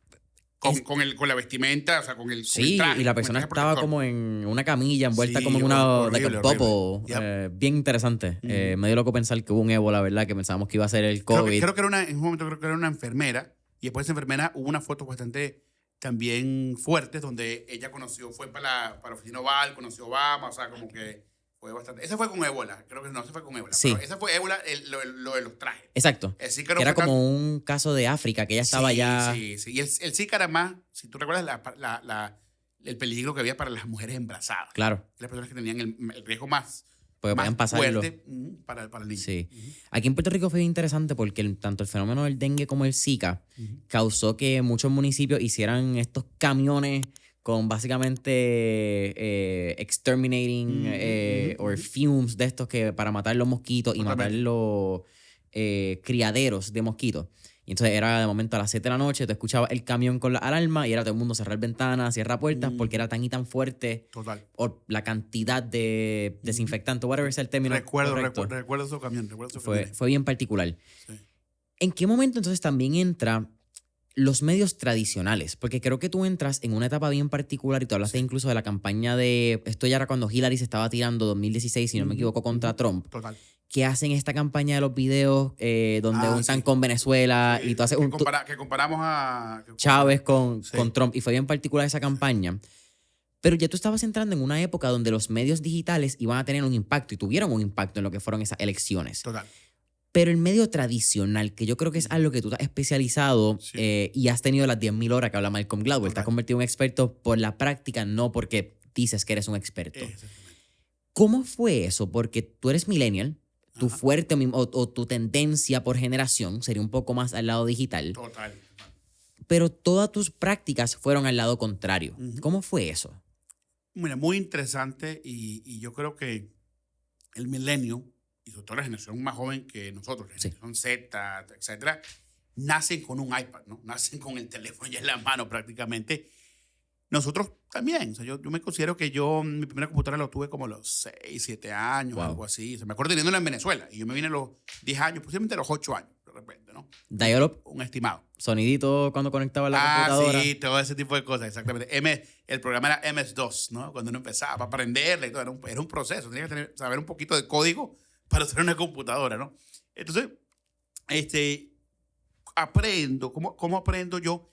Con la vestimenta, o sea, con el Sí, traje, y la con el persona traje estaba protector. como en una camilla envuelta Sí, como en una horrible, like a bubble. horrible. Bien interesante. Me dio loco pensar que hubo un ébola, ¿verdad? Que pensábamos que iba a ser el COVID. Creo que en un momento creo que era una enfermera, y después de esa enfermera hubo una foto bastante también fuerte donde ella fue para la oficina Oval, conoció a Obama, o sea, como que fue bastante. Esa fue con ébola, creo que no, esa fue con ébola. Sí. Pero esa fue ébola, lo de los trajes. Exacto. El Zika no Que era fue tan- como un caso de África, que ella estaba ya... Sí. Y el Zika era más, si tú recuerdas, el peligro que había para las mujeres embarazadas. Claro, Las personas que tenían el riesgo más porque podían pasarlo. fuerte para el niño. Sí. Aquí en Puerto Rico fue interesante porque tanto el fenómeno del dengue como el Zika causó que muchos municipios hicieran estos camiones con básicamente exterminating or fumes de estos que para matar los mosquitos y matar los criaderos de mosquitos. Y entonces era de momento a las 7 de la noche, tú escuchabas el camión con la alarma y era todo el mundo cerrar ventanas, cierra puertas porque era tan y tan fuerte Total. por la cantidad de desinfectante, whatever es el término. Recuerdo esos camiones. Fue bien particular. Sí. ¿En qué momento entonces también entra los medios tradicionales? Porque creo que tú entras en una etapa bien particular y tú hablaste incluso de la campaña de... Esto ya era cuando Hillary se estaba tirando 2016, si no me equivoco, contra Trump. Total. Que hacen esta campaña de los videos donde untan con Venezuela y tú haces que comparamos a Chávez con Sí. Trump. Y fue bien particular esa campaña. Pero ya tú estabas entrando en una época donde los medios digitales iban a tener un impacto y tuvieron un impacto en lo que fueron esas elecciones. Total. Pero el medio tradicional, que yo creo que es algo que tú estás especializado y has tenido las 10.000 horas que habla Malcolm Gladwell, te has convertido en un experto por la práctica, no porque dices que eres un experto. Exactamente. ¿Cómo fue eso? Porque tú eres millennial, tu fuerte o tu tendencia por generación sería un poco más al lado digital, Total. pero todas tus prácticas fueron al lado contrario. ¿Cómo fue eso? Mira, muy interesante y yo creo que el milenio, y sobre todo la generación más joven que nosotros, la generación Z, etcétera, nacen con un iPad, ¿no? Nacen con el teléfono ya en la mano prácticamente. Nosotros también. O sea, yo me considero que mi primera computadora la tuve como a los 6, 7 años, algo así. O sea, me acuerdo teniéndola en Venezuela y yo me vine a los 10 años, posiblemente a los 8 años, de repente, ¿no? Dial-up, Un estimado. sonidito cuando conectaba la computadora. Sí, todo ese tipo de cosas, exactamente. El programa era MS-2, ¿no? Cuando uno empezaba a aprenderle y todo, era un proceso. Tenía que saber un poquito de código para usar una computadora, ¿no? Entonces, aprendo. ¿Cómo aprendo yo?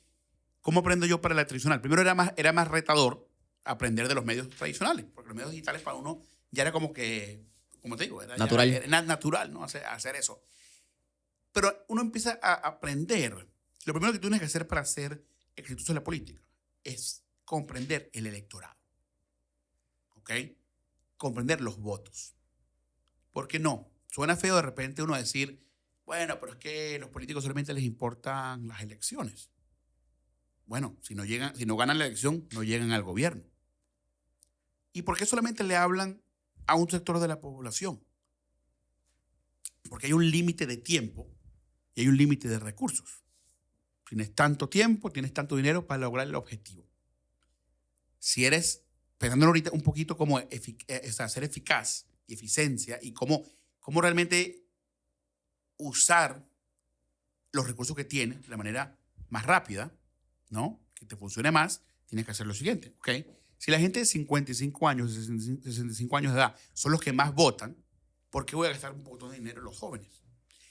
¿Cómo aprendo yo para la tradicional? Primero era más retador, aprender de los medios tradicionales, porque los medios digitales para uno ya era como que, como te digo, era Natural. era natural, ¿no? Hacer eso. Pero uno empieza a aprender. Lo primero que tú tienes que hacer para ser exitoso en la política es comprender el electorado. ¿Ok? Comprender los votos. ¿Por qué no? Suena feo de repente uno decir, bueno, pero es que los políticos solamente les importan las elecciones. Bueno, si no ganan la elección, no llegan al gobierno. ¿Y por qué solamente le hablan a un sector de la población? Porque hay un límite de tiempo y hay un límite de recursos. Tienes tanto tiempo, tienes tanto dinero para lograr el objetivo. Si eres, pensándolo ahorita un poquito como ser eficaz, eficiencia y cómo realmente usar los recursos que tienes de la manera más rápida, ¿no? Que te funcione más, tienes que hacer lo siguiente, ¿ok? Si la gente de 55 años, 65 años de edad son los que más votan, ¿por qué voy a gastar un poco de dinero en los jóvenes?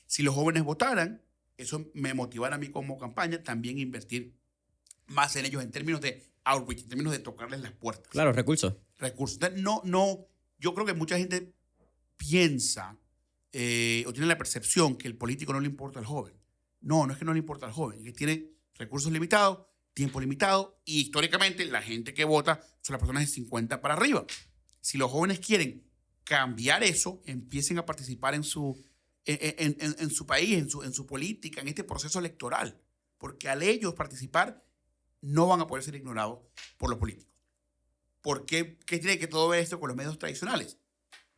Si los jóvenes votaran, eso me motivará a mí como campaña también a invertir más en ellos en términos de outreach, en términos de tocarles las puertas. Claro, recursos. Entonces, yo creo que mucha gente piensa o tiene la percepción que el político no le importa al joven. No es que no le importa al joven, es que tiene recursos limitados, tiempo limitado y históricamente la gente que vota son las personas de 50 para arriba. Si los jóvenes quieren cambiar eso, empiecen a participar en su país, en su política, en este proceso electoral, porque al ellos participar no van a poder ser ignorados por los políticos. ¿Por qué? ¿Qué tiene que todo ver esto con los medios tradicionales?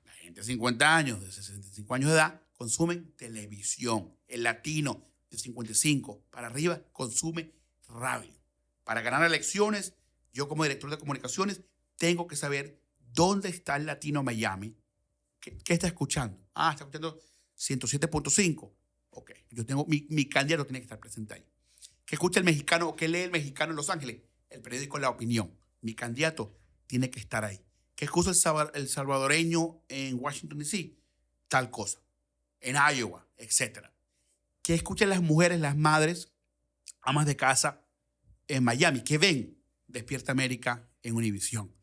La gente de 50 años, de 65 años de edad, consumen televisión. El latino de 55 para arriba consume radio. Para ganar elecciones, yo como director de comunicaciones tengo que saber dónde está el latino Miami. ¿Qué está escuchando? Está escuchando 107.5. Ok, yo tengo, mi candidato tiene que estar presente ahí. ¿Qué escucha el mexicano o qué lee el mexicano en Los Ángeles? El periódico La Opinión. Mi candidato tiene que estar ahí. ¿Qué escucha el salvadoreño en Washington, D.C.? Tal cosa. En Iowa, etc. ¿Qué escuchan las mujeres, las madres, amas de casa en Miami? ¿Qué ven? Despierta América en Univisión.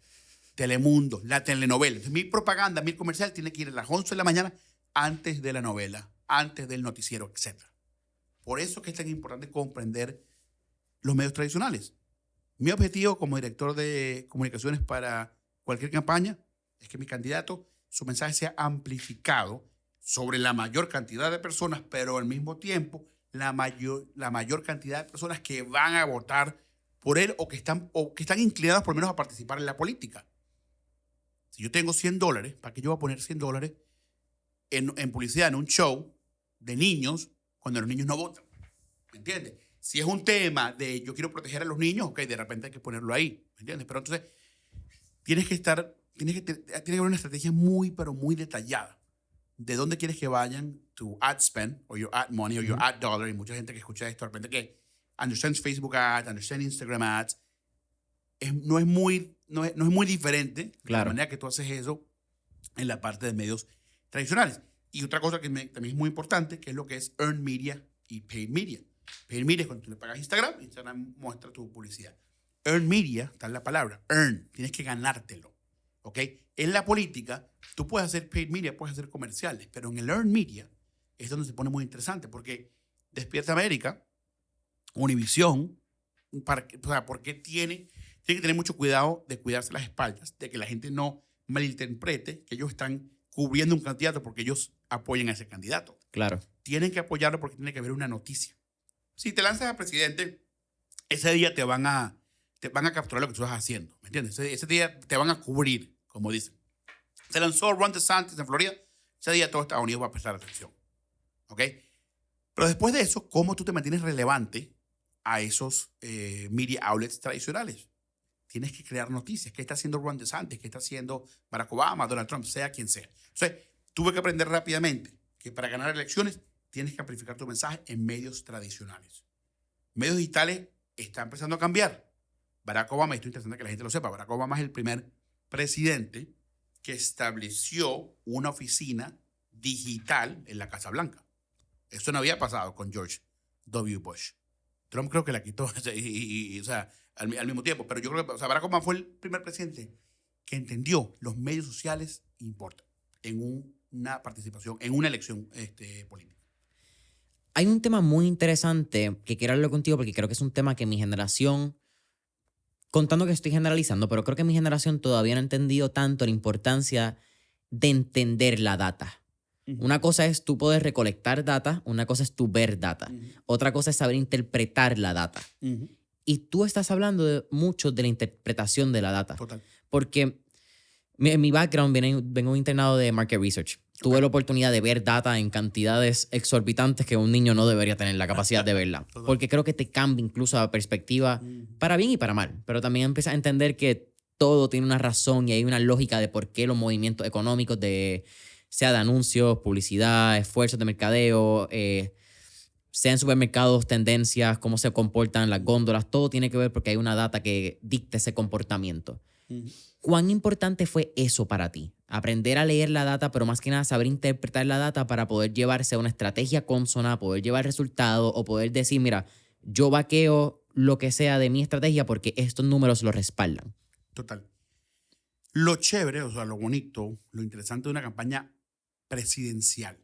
Telemundo, la telenovela. Entonces, mi propaganda, mi comercial tiene que ir a las 11 de la mañana antes de la novela, antes del noticiero, etc. Por eso que es tan importante comprender los medios tradicionales. Mi objetivo como director de comunicaciones para cualquier campaña es que mi candidato, su mensaje sea amplificado sobre la mayor cantidad de personas, pero al mismo tiempo la mayor cantidad de personas que van a votar por él o que están inclinadas por lo menos a participar en la política. Si yo tengo $100, ¿para qué yo voy a poner $100 en publicidad, en un show de niños cuando los niños no votan? ¿Me entiendes? Si es un tema de yo quiero proteger a los niños, ok, de repente hay que ponerlo ahí, ¿me entiendes? Pero entonces tiene que haber una estrategia muy, pero muy detallada de dónde quieres que vayan tu ad spend o your ad money o your ad dollar. Y mucha gente que escucha esto de repente que understands Facebook ads, understands Instagram ads, no es muy diferente de la manera que tú haces eso en la parte de medios tradicionales. Y otra cosa que también es muy importante, que es lo que es earned media y paid media. Paid media es cuando tú le pagas a Instagram muestra tu publicidad. Earned media, está en la palabra, earn, tienes que ganártelo. ¿Ok? En la política, tú puedes hacer paid media, puedes hacer comerciales, pero en el earned media es donde se pone muy interesante, porque Despierta América, Univisión, porque tiene que tener mucho cuidado de cuidarse las espaldas, de que la gente no malinterprete que ellos están cubriendo un candidato porque ellos apoyan a ese candidato. Claro. Tienen que apoyarlo porque tiene que haber una noticia. Si te lanzas a presidente, ese día te van a capturar lo que tú estás haciendo, ¿me entiendes? Ese día te van a cubrir, como dicen. Se lanzó Ron DeSantis en Florida, ese día todo Estados Unidos va a prestar atención. ¿Ok? Pero después de eso, ¿cómo tú te mantienes relevante a esos media outlets tradicionales? Tienes que crear noticias. ¿Qué está haciendo Ron DeSantis? ¿Qué está haciendo Barack Obama, Donald Trump, sea quien sea? Entonces, tuve que aprender rápidamente que para ganar elecciones tienes que amplificar tu mensaje en medios tradicionales. Medios digitales están empezando a cambiar. Barack Obama, y esto es interesante que la gente lo sepa, Barack Obama es el primer presidente que estableció una oficina digital en la Casa Blanca. Esto no había pasado con George W. Bush. Trump creo que la quitó, o sea, al mismo tiempo. Pero yo creo que, o sea, Barack Obama fue el primer presidente que entendió los medios sociales importan en una participación, en una elección política. Hay un tema muy interesante que quiero hablar contigo porque creo que es un tema que mi generación, contando que estoy generalizando, pero creo que mi generación todavía no ha entendido tanto la importancia de entender la data. Una cosa es tú poder recolectar data, una cosa es tú ver data, otra cosa es saber interpretar la data. Y tú estás hablando mucho de la interpretación de la data. Total. Porque en mi background vengo de un internado de market research. Tuve la oportunidad de ver data en cantidades exorbitantes que un niño no debería tener la capacidad de verla. Porque creo que te cambia incluso la perspectiva para bien y para mal. Pero también empiezas a entender que todo tiene una razón y hay una lógica de por qué los movimientos económicos, sea de anuncios, publicidad, esfuerzos de mercadeo, sea en supermercados, tendencias, cómo se comportan las góndolas, todo tiene que ver porque hay una data que dicta ese comportamiento. ¿Cuán importante fue eso para ti? Aprender a leer la data, pero más que nada saber interpretar la data para poder llevarse a una estrategia consona, poder llevar resultados o poder decir, mira, yo vaqueo lo que sea de mi estrategia porque estos números lo respaldan. Total. Lo chévere, o sea, lo bonito, lo interesante de una campaña presidencial.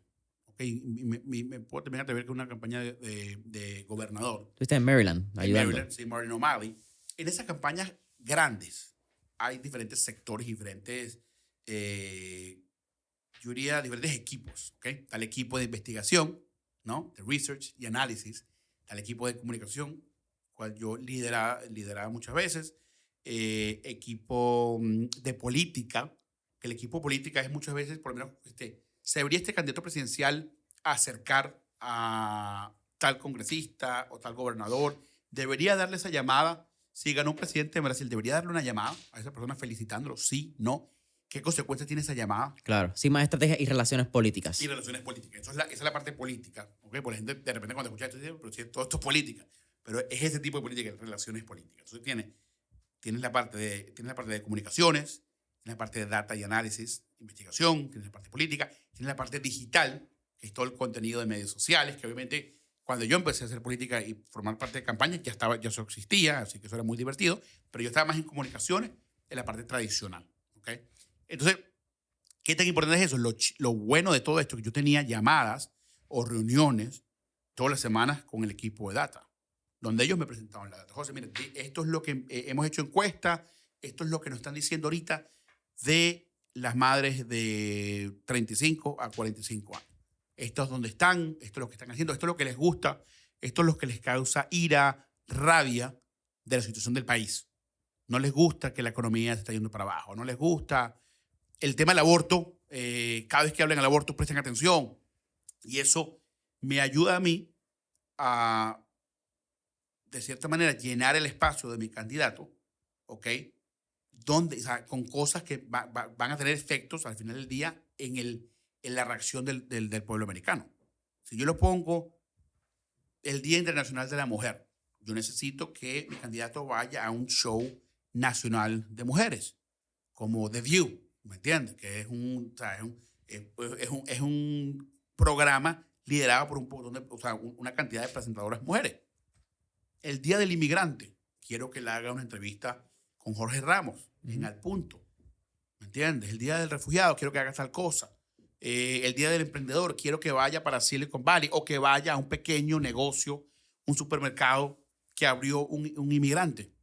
¿Okay? Me puedo terminar de ver que una campaña de gobernador. Tú estás en Maryland, ayudando. En Maryland, sí, Martin O'Malley. En esas campañas grandes hay diferentes sectores, diferentes, yo diría, diferentes equipos. ¿Okay? Está el equipo de investigación, ¿no? De research y análisis. Está el equipo de comunicación, cual yo lideraba muchas veces. Equipo de política, que el equipo política es muchas veces, por lo menos, se debería este candidato presidencial acercar a tal congresista o tal gobernador, debería darle esa llamada. Si ganó un presidente en Brasil, debería darle una llamada a esa persona felicitándolo, sí, no. ¿Qué consecuencias tiene esa llamada? Claro, sí, más estrategias y relaciones políticas. Y relaciones políticas. Esa es la parte política. ¿Okay? Por la gente, de repente, cuando escucha esto, dice, pero si todo esto es política. Pero es ese tipo de política, relaciones políticas. Entonces, tienes la parte de comunicaciones, tienes la parte de data y análisis, investigación, tienes la parte política, tienes la parte digital, que es todo el contenido de medios sociales, que obviamente cuando yo empecé a hacer política y formar parte de campañas, ya eso existía, así que eso era muy divertido, pero yo estaba más en comunicaciones, en la parte tradicional. ¿Okay? Entonces, ¿qué tan importante es eso? Lo bueno de todo esto, que yo tenía llamadas o reuniones todas las semanas con el equipo de data, donde ellos me presentaban la data. José, mire, esto es lo que hemos hecho encuesta, esto es lo que nos están diciendo ahorita de las madres de 35 a 45 años. Esto es donde están, esto es lo que están haciendo, esto es lo que les gusta, esto es lo que les causa ira, rabia de la situación del país. No les gusta que la economía se está yendo para abajo, no les gusta el tema del aborto. Cada vez que hablan del aborto presten atención. Y eso me ayuda a mí a, de cierta manera, llenar el espacio de mi candidato, ¿ok? Donde, o sea, con cosas que van a tener efectos al final del día en la reacción del pueblo americano. Si yo lo pongo el Día Internacional de la Mujer, yo necesito que mi candidato vaya a un show nacional de mujeres, como The View, ¿me entiendes? Que es un programa liderado por una cantidad de presentadoras mujeres. El Día del Inmigrante, quiero que le haga una entrevista con Jorge Ramos, en Al Punto, ¿me entiendes? El Día del Refugiado, quiero que haga tal cosa. El Día del Emprendedor, quiero que vaya para Silicon Valley o que vaya a un pequeño negocio, un supermercado que abrió un inmigrante,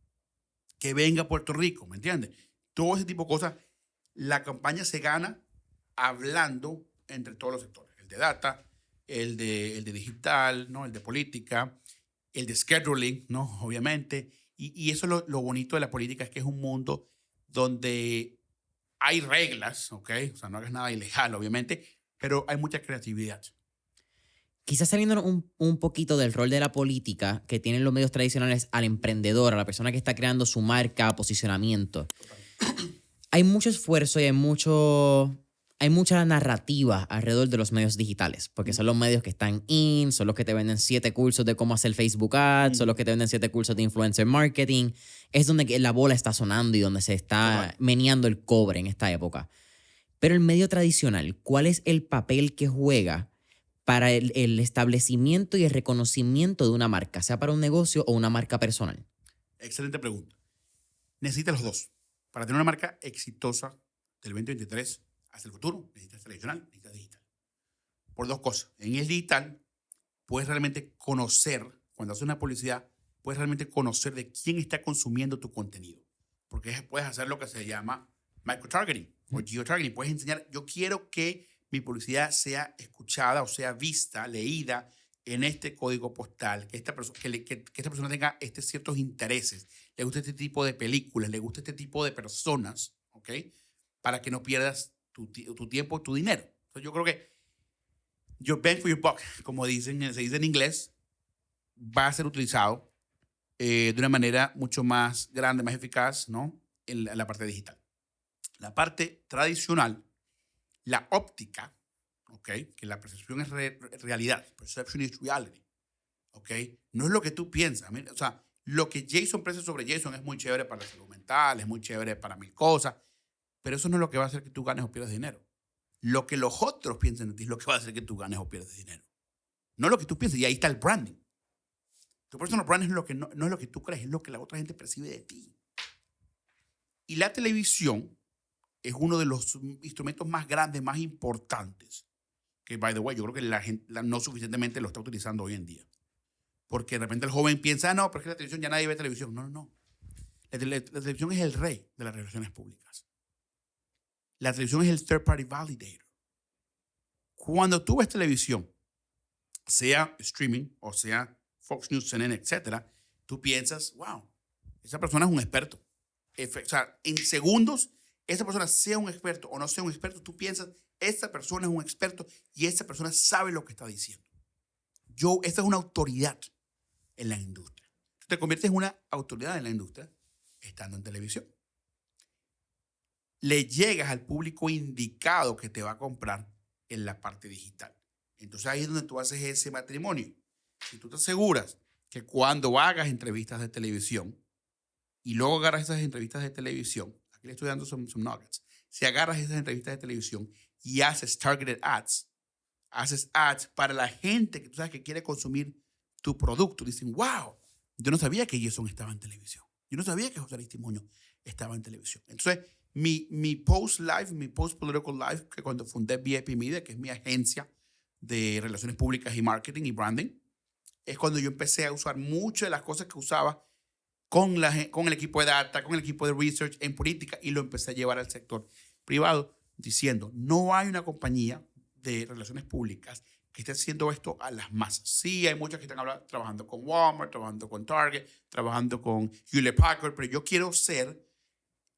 que venga a Puerto Rico, ¿me entiendes? Todo ese tipo de cosas. La campaña se gana hablando entre todos los sectores. El de data, el de digital, ¿no? El de política, el de scheduling, ¿no? Obviamente. Y eso es lo bonito de la política, es que es un mundo donde hay reglas, ¿ok? O sea, no hagas nada ilegal, obviamente, pero hay mucha creatividad. Quizás saliéndonos un poquito del rol de la política que tienen los medios tradicionales al emprendedor, a la persona que está creando su marca, posicionamiento. Hay mucho esfuerzo y hay mucha narrativa alrededor de los medios digitales, porque son los medios que están son los que te venden 7 cursos de cómo hacer Facebook Ads, son los que te venden 7 cursos de influencer marketing. Es donde la bola está sonando y donde se está meneando el cobre en esta época. Pero el medio tradicional, ¿cuál es el papel que juega para el establecimiento y el reconocimiento de una marca, sea para un negocio o una marca personal? Excelente pregunta. Necesitas los dos. Para tener una marca exitosa del 2023 hacia el futuro, necesitas tradicional, necesitas digital. Por dos cosas. En el digital, puedes realmente conocer, cuando haces una publicidad, puedes realmente conocer de quién está consumiendo tu contenido. Porque puedes hacer lo que se llama microtargeting o geotargeting. Puedes enseñar, yo quiero que mi publicidad sea escuchada o sea vista, leída en este código postal, que esta persona tenga ciertos intereses, le guste este tipo de películas, le guste este tipo de personas, ¿ok? Para que no pierdas tu tiempo, tu dinero. Entonces yo creo que your bang for your buck, como se dice en inglés, va a ser utilizado de una manera mucho más grande, más eficaz, ¿no? En la parte digital. La parte tradicional, la óptica, ¿ok? Que la percepción es realidad. Perception is reality, ¿ok? No es lo que tú piensas. O sea, lo que Jason piensa sobre Jason es muy chévere para la salud mental, es muy chévere para mil cosas, pero eso no es lo que va a hacer que tú ganes o pierdas dinero. Lo que los otros piensan de ti es lo que va a hacer que tú ganes o pierdas dinero. No lo que tú piensas. Y ahí está el branding. Tu personal branding no es lo que tú crees, es lo que la otra gente percibe de ti. Y la televisión es uno de los instrumentos más grandes, más importantes, que, by the way, yo creo que la gente no suficientemente lo está utilizando hoy en día. Porque de repente el joven piensa, no, pero es que la televisión, ya nadie ve televisión. No, no, no. La televisión es el rey de las relaciones públicas. La televisión es el third party validator. Cuando tú ves televisión, sea streaming o sea Fox News, CNN, etcétera, tú piensas, wow, esa persona es un experto. O sea, en segundos, esa persona sea un experto o no sea un experto, tú piensas, esta persona es un experto y esta persona sabe lo que está diciendo. Esta es una autoridad en la industria. Tú te conviertes en una autoridad en la industria estando en televisión. Le llegas al público indicado que te va a comprar en la parte digital. Entonces ahí es donde tú haces ese matrimonio. Si tú te aseguras que cuando hagas entrevistas de televisión y luego agarras esas entrevistas de televisión, aquí le estoy dando some nuggets, si agarras esas entrevistas de televisión y haces targeted ads, haces ads para la gente que tú sabes que quiere consumir tu producto, dicen, wow, yo no sabía que Jason estaba en televisión. Yo no sabía que José Aristimuño estaba en televisión. Entonces, mi post-live, mi post-political life, que cuando fundé VIP Media, que es mi agencia de relaciones públicas y marketing y branding, es cuando yo empecé a usar muchas de las cosas que usaba con el equipo de data, con el equipo de research en política y lo empecé a llevar al sector privado diciendo, no hay una compañía de relaciones públicas que esté haciendo esto a las masas. Sí, hay muchas que están trabajando con Walmart, trabajando con Target, trabajando con Hewlett Packard, pero yo quiero ser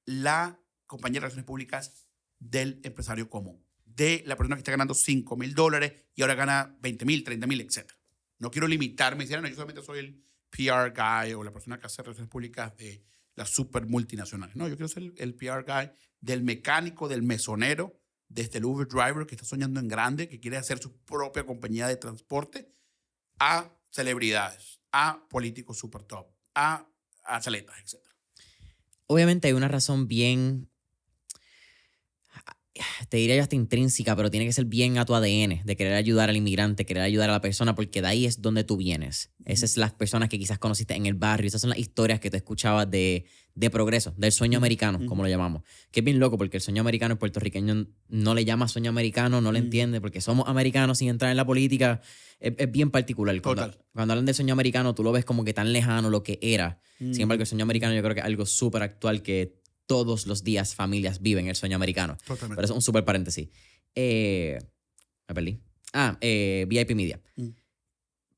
la compañía de relaciones públicas del empresario común, de la persona que está ganando $5,000 y ahora gana 20,000, 30,000, etc. No quiero limitarme y decir, no, yo solamente soy el PR guy o la persona que hace relaciones públicas de las super multinacionales. No, yo quiero ser el PR guy del mecánico, del mesonero, desde el Uber driver que está soñando en grande, que quiere hacer su propia compañía de transporte, a celebridades, a políticos super top, a atletas, etc. Obviamente hay una razón bien, te diría yo hasta intrínseca, pero tiene que ser bien a tu ADN, de querer ayudar al inmigrante, querer ayudar a la persona, porque de ahí es donde tú vienes. Esas son las personas que quizás conociste en el barrio, esas son las historias que tú escuchabas de progreso, del sueño americano, como lo llamamos. Que es bien loco, porque el sueño americano el puertorriqueño no le llama sueño americano, no le entiende, porque somos americanos sin entrar en la política. Es bien particular. Cuando hablan del sueño americano, tú lo ves como que tan lejano lo que era. Sin embargo, el sueño americano yo creo que es algo súper actual que todos los días familias viven el sueño americano. Totalmente. Pero eso es un súper paréntesis. Me perdí. VIP Media.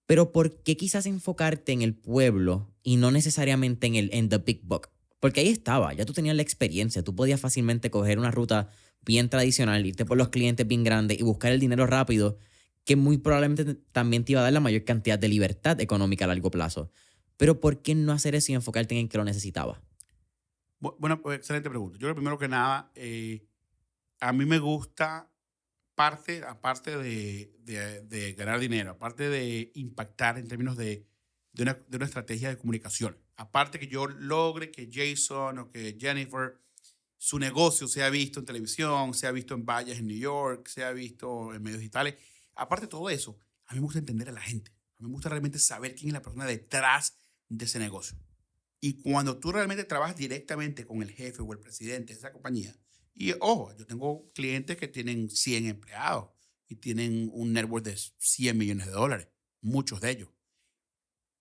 Pero ¿por qué quizás enfocarte en el pueblo y no necesariamente en the big buck? Porque ahí estaba, ya tú tenías la experiencia, tú podías fácilmente coger una ruta bien tradicional, irte por los clientes bien grandes y buscar el dinero rápido, que muy probablemente también te iba a dar la mayor cantidad de libertad económica a largo plazo. Pero ¿por qué no hacer eso y enfocarte en el que lo necesitaba? Bueno, pues, excelente pregunta. Yo creo primero que nada, a mí me gusta, aparte de ganar dinero, aparte de impactar en términos de una estrategia de comunicación, aparte que yo logre que Jason o que Jennifer, su negocio sea visto en televisión, sea visto en vallas en New York, sea visto en medios digitales, aparte de todo eso, a mí me gusta entender a la gente. A mí me gusta realmente saber quién es la persona detrás de ese negocio. Y cuando tú realmente trabajas directamente con el jefe o el presidente de esa compañía, y ojo, yo tengo clientes que tienen 100 empleados y tienen un network de $100 millones, muchos de ellos.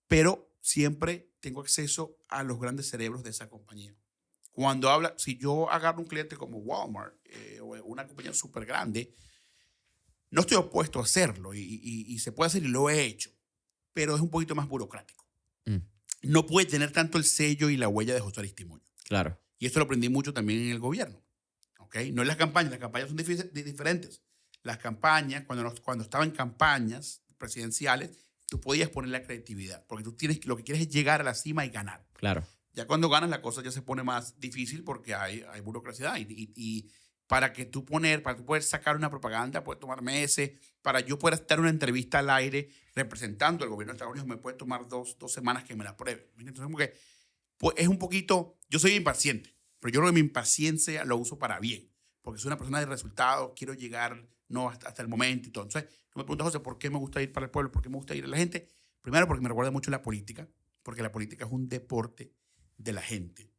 Pero siempre tengo acceso a los grandes cerebros de esa compañía. Cuando habla, si yo agarro un cliente como Walmart o una compañía súper grande, no estoy opuesto a hacerlo y se puede hacer y lo he hecho, pero es un poquito más burocrático. Mm, No puede tener tanto el sello y la huella de José Aristimuño. claro. Y esto lo aprendí mucho también en el gobierno. ¿Okay? No en las campañas son diferentes. Las campañas, cuando estaba en campañas presidenciales, tú podías poner la creatividad, porque lo que quieres es llegar a la cima y ganar. Claro. Ya cuando ganas la cosa ya se pone más difícil porque hay burocracia y para tú poder sacar una propaganda puede tomar meses. Para yo poder dar una entrevista al aire representando al gobierno de Estados Unidos me puede tomar dos semanas que me la prueben. Entonces, como que, pues, es un poquito, yo soy impaciente, pero yo creo que mi impaciencia lo uso para bien, porque soy una persona de resultados, quiero llegar no hasta el momento y todo. Entonces, tú me preguntas, José, ¿por qué me gusta ir para el pueblo? ¿Por qué me gusta ir a la gente? Primero, porque me recuerda mucho la política, porque la política es un deporte de la gente.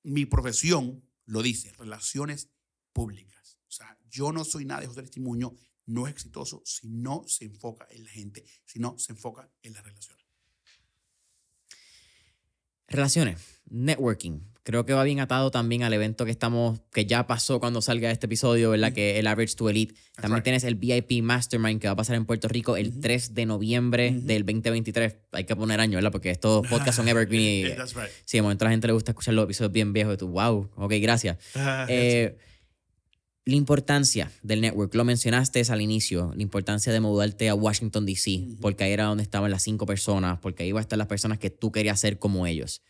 Mi profesión lo dice, relaciones públicas. O sea, yo no soy nada de José Aristimuño, no es exitoso si no se enfoca en la gente, si no se enfoca en las relaciones. Relaciones, networking. Creo que va bien atado también al evento que ya pasó cuando salga este episodio, ¿verdad? Que el Average to Elite. También tienes el VIP Mastermind que va a pasar en Puerto Rico el 3 de noviembre del 2023. Hay que poner año, ¿verdad? Porque estos podcasts son evergreen y sí, de momento a la gente le gusta escuchar los episodios bien viejos y tú, wow, ok, gracias. La importancia del network, lo mencionaste al inicio, la importancia de mudarte a Washington, D.C., porque ahí era donde estaban las 5 personas, porque ahí iban a estar las personas que tú querías ser como ellos.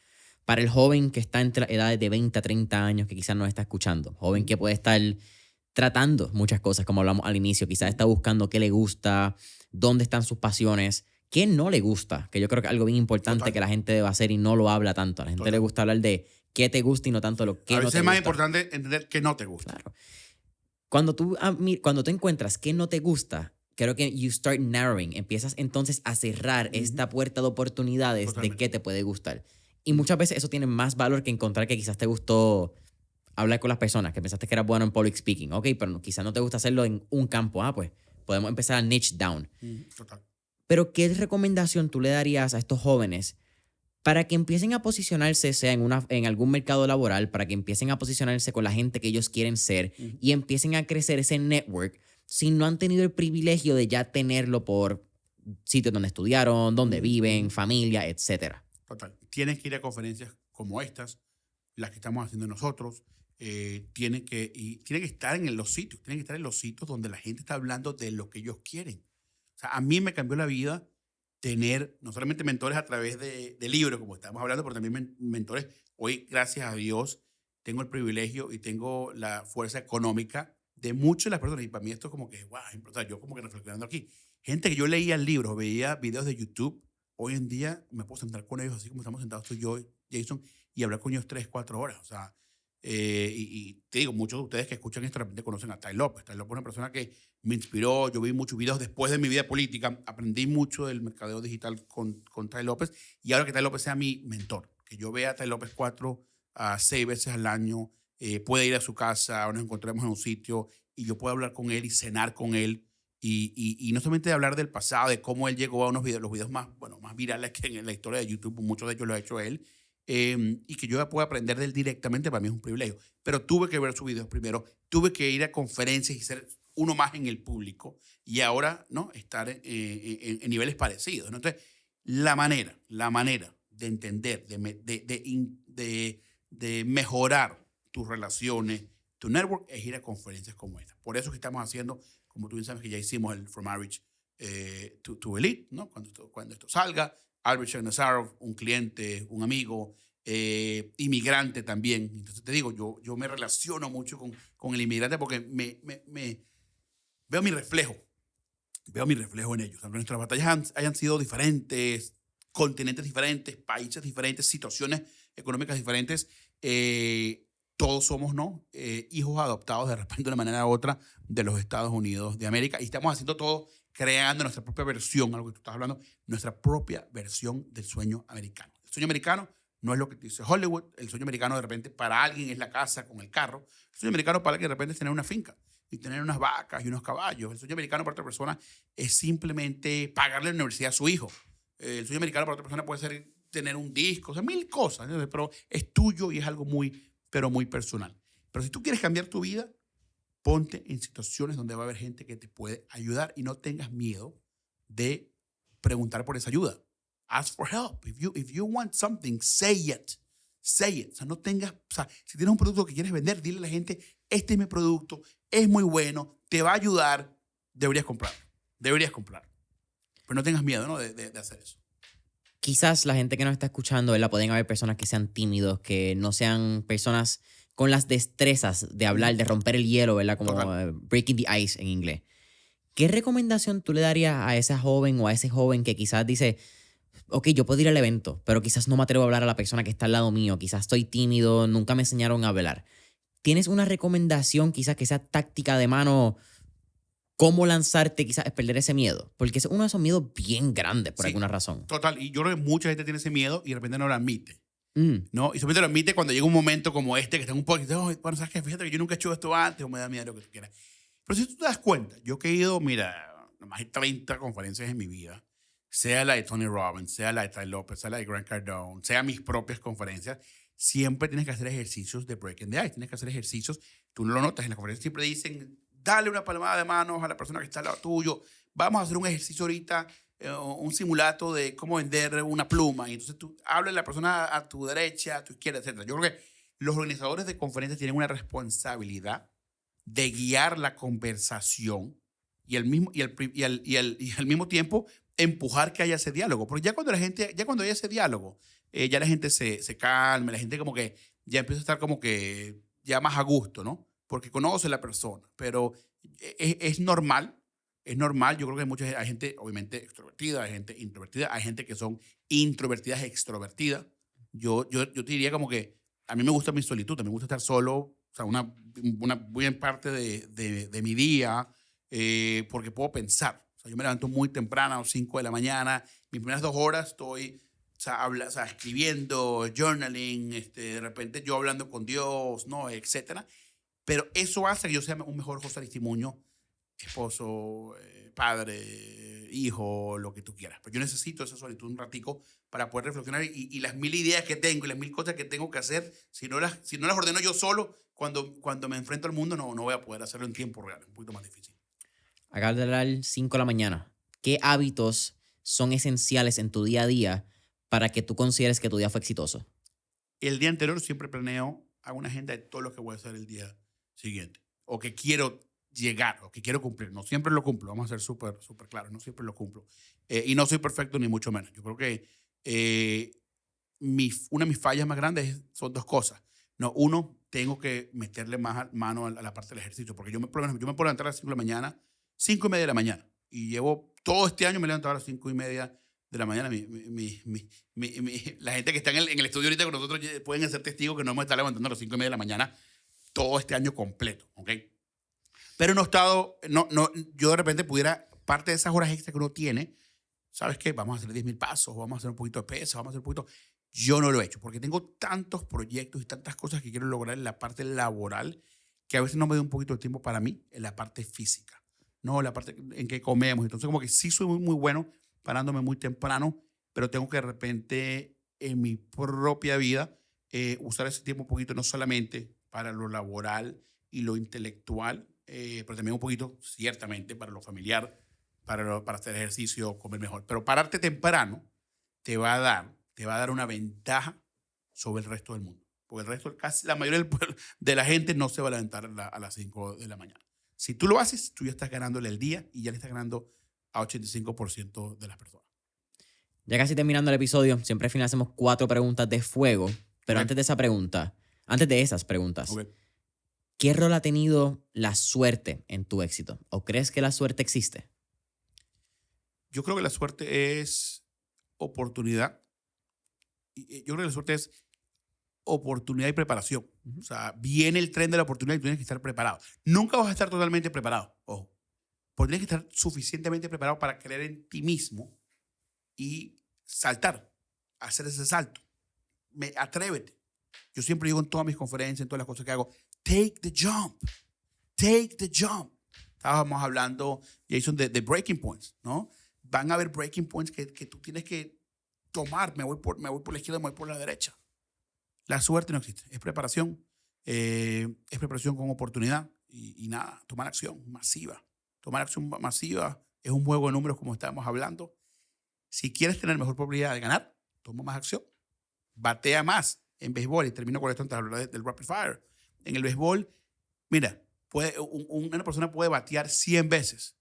Para el joven que está entre edades de 20 a 30 años, que quizás no está escuchando, joven que puede estar tratando muchas cosas, como hablamos al inicio, quizás está buscando qué le gusta, dónde están sus pasiones, qué no le gusta, que yo creo que es algo bien importante que la gente debe hacer y no lo habla tanto. A la gente le gusta hablar de qué te gusta y no tanto lo que no te gusta. A veces es más importante entender qué no te gusta. Claro. Cuando tú encuentras qué no te gusta, creo que you start narrowing, empiezas entonces a cerrar esta puerta de oportunidades de qué te puede gustar. Y muchas veces eso tiene más valor que encontrar que quizás te gustó hablar con las personas, que pensaste que eras bueno en public speaking, ok, pero quizás no te gusta hacerlo en un campo. Pues podemos empezar a niche down. Total. Pero ¿qué recomendación tú le darías a estos jóvenes para que empiecen a posicionarse, sea en algún mercado laboral, para que empiecen a posicionarse con la gente que ellos quieren ser y empiecen a crecer ese network si no han tenido el privilegio de ya tenerlo por sitios donde estudiaron, donde viven, familia, etcétera? Total. Tienes que ir a conferencias como estas, las que estamos haciendo nosotros. Tienen que estar en los sitios, tienen que estar en los sitios donde la gente está hablando de lo que ellos quieren. O sea, a mí me cambió la vida tener no solamente mentores a través de libros, como estamos hablando, pero también mentores. Hoy, gracias a Dios, tengo el privilegio y tengo la fuerza económica de muchas de las personas. Y para mí esto es como que, wow, o sea, yo como que reflexionando aquí. Gente que yo leía libros, veía videos de YouTube, hoy en día me puedo sentar con ellos así como estamos sentados tú y yo, Jason, y hablar con ellos 3, 4 horas. O sea, y te digo, muchos de ustedes que escuchan esto de repente conocen a Tai López. Tai López es una persona que me inspiró. Yo vi muchos videos después de mi vida política. Aprendí mucho del mercadeo digital con Tai López. Y ahora que Tai López sea mi mentor, que yo vea a Tai López 4 a 6 veces al año, pueda ir a su casa o nos encontremos en un sitio y yo pueda hablar con él y cenar con él. Y no solamente de hablar del pasado, de cómo él llegó a unos videos, los videos más virales que en la historia de YouTube, muchos de ellos lo ha hecho él, y que yo pueda aprender de él directamente, para mí es un privilegio. Pero tuve que ver sus videos primero, tuve que ir a conferencias y ser uno más en el público, y ahora ¿no? estar en niveles parecidos, ¿no? Entonces, la manera de entender, de mejorar tus relaciones, tu network, es ir a conferencias como esta. Por eso es que estamos haciendo, como tú bien sabes, que ya hicimos el From Average to Elite, ¿no? Cuando esto salga. Albert Shagnazarov, un cliente, un amigo, inmigrante también. Entonces te digo, yo me relaciono mucho con el inmigrante porque veo mi reflejo en ellos. Aunque nuestras batallas hayan sido diferentes, continentes diferentes, países diferentes, situaciones económicas diferentes, todos somos, ¿no? Hijos adoptados de repente de una manera u otra de los Estados Unidos de América y estamos haciendo todo creando nuestra propia versión, algo que tú estás hablando, nuestra propia versión del sueño americano. El sueño americano no es lo que dice Hollywood. El sueño americano de repente para alguien es la casa con el carro. El sueño americano para alguien de repente es tener una finca y tener unas vacas y unos caballos. El sueño americano para otra persona es simplemente pagarle la universidad a su hijo. El sueño americano para otra persona puede ser tener un disco, o sea, mil cosas, ¿no? Pero es tuyo y es algo muy, pero muy personal. Pero si tú quieres cambiar tu vida, ponte en situaciones donde va a haber gente que te puede ayudar y no tengas miedo de preguntar por esa ayuda. Ask for help. If you want something, say it. Say it. O sea, no tengas, o sea, si tienes un producto que quieres vender, dile a la gente, este es mi producto, es muy bueno, te va a ayudar, deberías comprarlo. Deberías comprarlo. Pero no tengas miedo, ¿no? de hacer eso. Quizás la gente que nos está escuchando, ¿verdad? Pueden haber personas que sean tímidos, que no sean personas con las destrezas de hablar, de romper el hielo, ¿verdad? Como breaking the ice en inglés. ¿Qué recomendación tú le darías a esa joven o a ese joven que quizás dice, ok, yo puedo ir al evento, pero quizás no me atrevo a hablar a la persona que está al lado mío, quizás estoy tímido, nunca me enseñaron a hablar? ¿Tienes una recomendación quizás que sea táctica de mano? ¿Cómo lanzarte quizás es perder ese miedo? Porque es uno de esos miedos bien grandes por alguna razón. Total, y yo creo que mucha gente tiene ese miedo y de repente no lo admite. ¿No? Y solamente lo admite cuando llega un momento como este, que está un poco, oh, bueno, ¿sabes qué? Fíjate que yo nunca he hecho esto antes o me da miedo lo que tú quieras. Pero si tú te das cuenta, yo que he ido, mira, más de 30 conferencias en mi vida, sea la de Tony Robbins, sea la de Ty López, sea la de Grant Cardone, sea mis propias conferencias, siempre tienes que hacer ejercicios de breaking the ice, tienes que hacer ejercicios, tú no lo notas, en la conferencia siempre dicen, dale una palmada de manos a la persona que está al lado tuyo, vamos a hacer un ejercicio ahorita, un simulato de cómo vender una pluma, y entonces tú hablas a la persona a tu derecha, a tu izquierda, etc. Yo creo que los organizadores de conferencias tienen una responsabilidad de guiar la conversación y al mismo tiempo empujar que haya ese diálogo. Porque ya cuando hay ese diálogo, ya la gente se calma, la gente como que ya empieza a estar como que ya más a gusto, ¿no? Porque conoce a la persona. Pero es normal. Es normal, yo creo que hay gente obviamente extrovertida, hay gente introvertida, hay gente que son introvertidas extrovertidas. Yo te diría como que a mí me gusta mi solitud, me gusta estar solo, o sea, una buena parte de mi día, porque puedo pensar. O sea, yo me levanto muy temprano, a las 5 de la mañana, mis primeras 2 horas estoy escribiendo, journaling, de repente yo hablando con Dios, ¿no? Etcétera. Pero eso hace que yo sea un mejor José Aristimuño, esposo, padre, hijo, lo que tú quieras. Pero yo necesito esa solitud un ratico para poder reflexionar y las 1000 ideas que tengo y las 1000 cosas que tengo que hacer, si no las ordeno yo solo, cuando me enfrento al mundo, no voy a poder hacerlo en tiempo real. Es un poquito más difícil. Acabas de hablar 5 de la mañana. ¿Qué hábitos son esenciales en tu día a día para que tú consideres que tu día fue exitoso? El día anterior siempre planeo, hago una agenda de todo lo que voy a hacer el día siguiente. O que quiero llegar, o que quiero cumplir. No siempre lo cumplo, vamos a ser súper claros, no siempre lo cumplo. Y no soy perfecto ni mucho menos. Yo creo que una de mis fallas más grandes son 2 cosas. No, uno, tengo que meterle más mano a la parte del ejercicio, porque yo me puedo levantar a las 5 de la mañana, 5:30 de la mañana, y llevo todo este año me he levantado a las 5:30 de la mañana. La gente que está en el estudio ahorita con nosotros pueden ser testigos que no hemos estado levantando a las 5:30 de la mañana todo este año completo, ¿ok? Pero yo de repente pudiera, parte de esas horas extras que uno tiene, ¿sabes qué? Vamos a hacer 10,000 pasos, vamos a hacer un poquito de pesas, vamos a hacer un poquito. Yo no lo he hecho porque tengo tantos proyectos y tantas cosas que quiero lograr en la parte laboral que a veces no me doy un poquito de tiempo para mí en la parte física, ¿no? La parte en que comemos. Entonces, como que sí soy muy, muy bueno parándome muy temprano, pero tengo que de repente en mi propia vida usar ese tiempo un poquito, no solamente para lo laboral y lo intelectual, pero también un poquito, ciertamente, para lo familiar, para hacer ejercicio, comer mejor. Pero pararte temprano te va a dar una ventaja sobre el resto del mundo. Porque el resto, casi la mayoría de la gente no se va a levantar a las 5 de la mañana. Si tú lo haces, tú ya estás ganándole el día y ya le estás ganando a 85% de las personas. Ya casi terminando el episodio, siempre al final hacemos 4 preguntas de fuego. Pero Okay. antes de esas preguntas, Okay. ¿qué rol ha tenido la suerte en tu éxito? ¿O crees que la suerte existe? Yo creo que la suerte es oportunidad. Yo creo que la suerte es oportunidad y preparación. O sea, viene el tren de la oportunidad y tú tienes que estar preparado. Nunca vas a estar totalmente preparado, ojo. Pero tienes que estar suficientemente preparado para creer en ti mismo y saltar, hacer ese salto. Atrévete. Yo siempre digo en todas mis conferencias, en todas las cosas que hago, take the jump. Take the jump. Estábamos hablando, Jason, de breaking points, ¿no? Van a haber breaking points que tú tienes que tomar. Me voy por la izquierda, me voy por la derecha. La suerte no existe. Es preparación con oportunidad y nada, tomar acción masiva. Tomar acción masiva es un juego de números como estábamos hablando. Si quieres tener mejor probabilidad de ganar, toma más acción. Batea más en béisbol, y termino con esto antes de hablar del rapid fire. En el béisbol, mira, una persona puede batear 100 veces,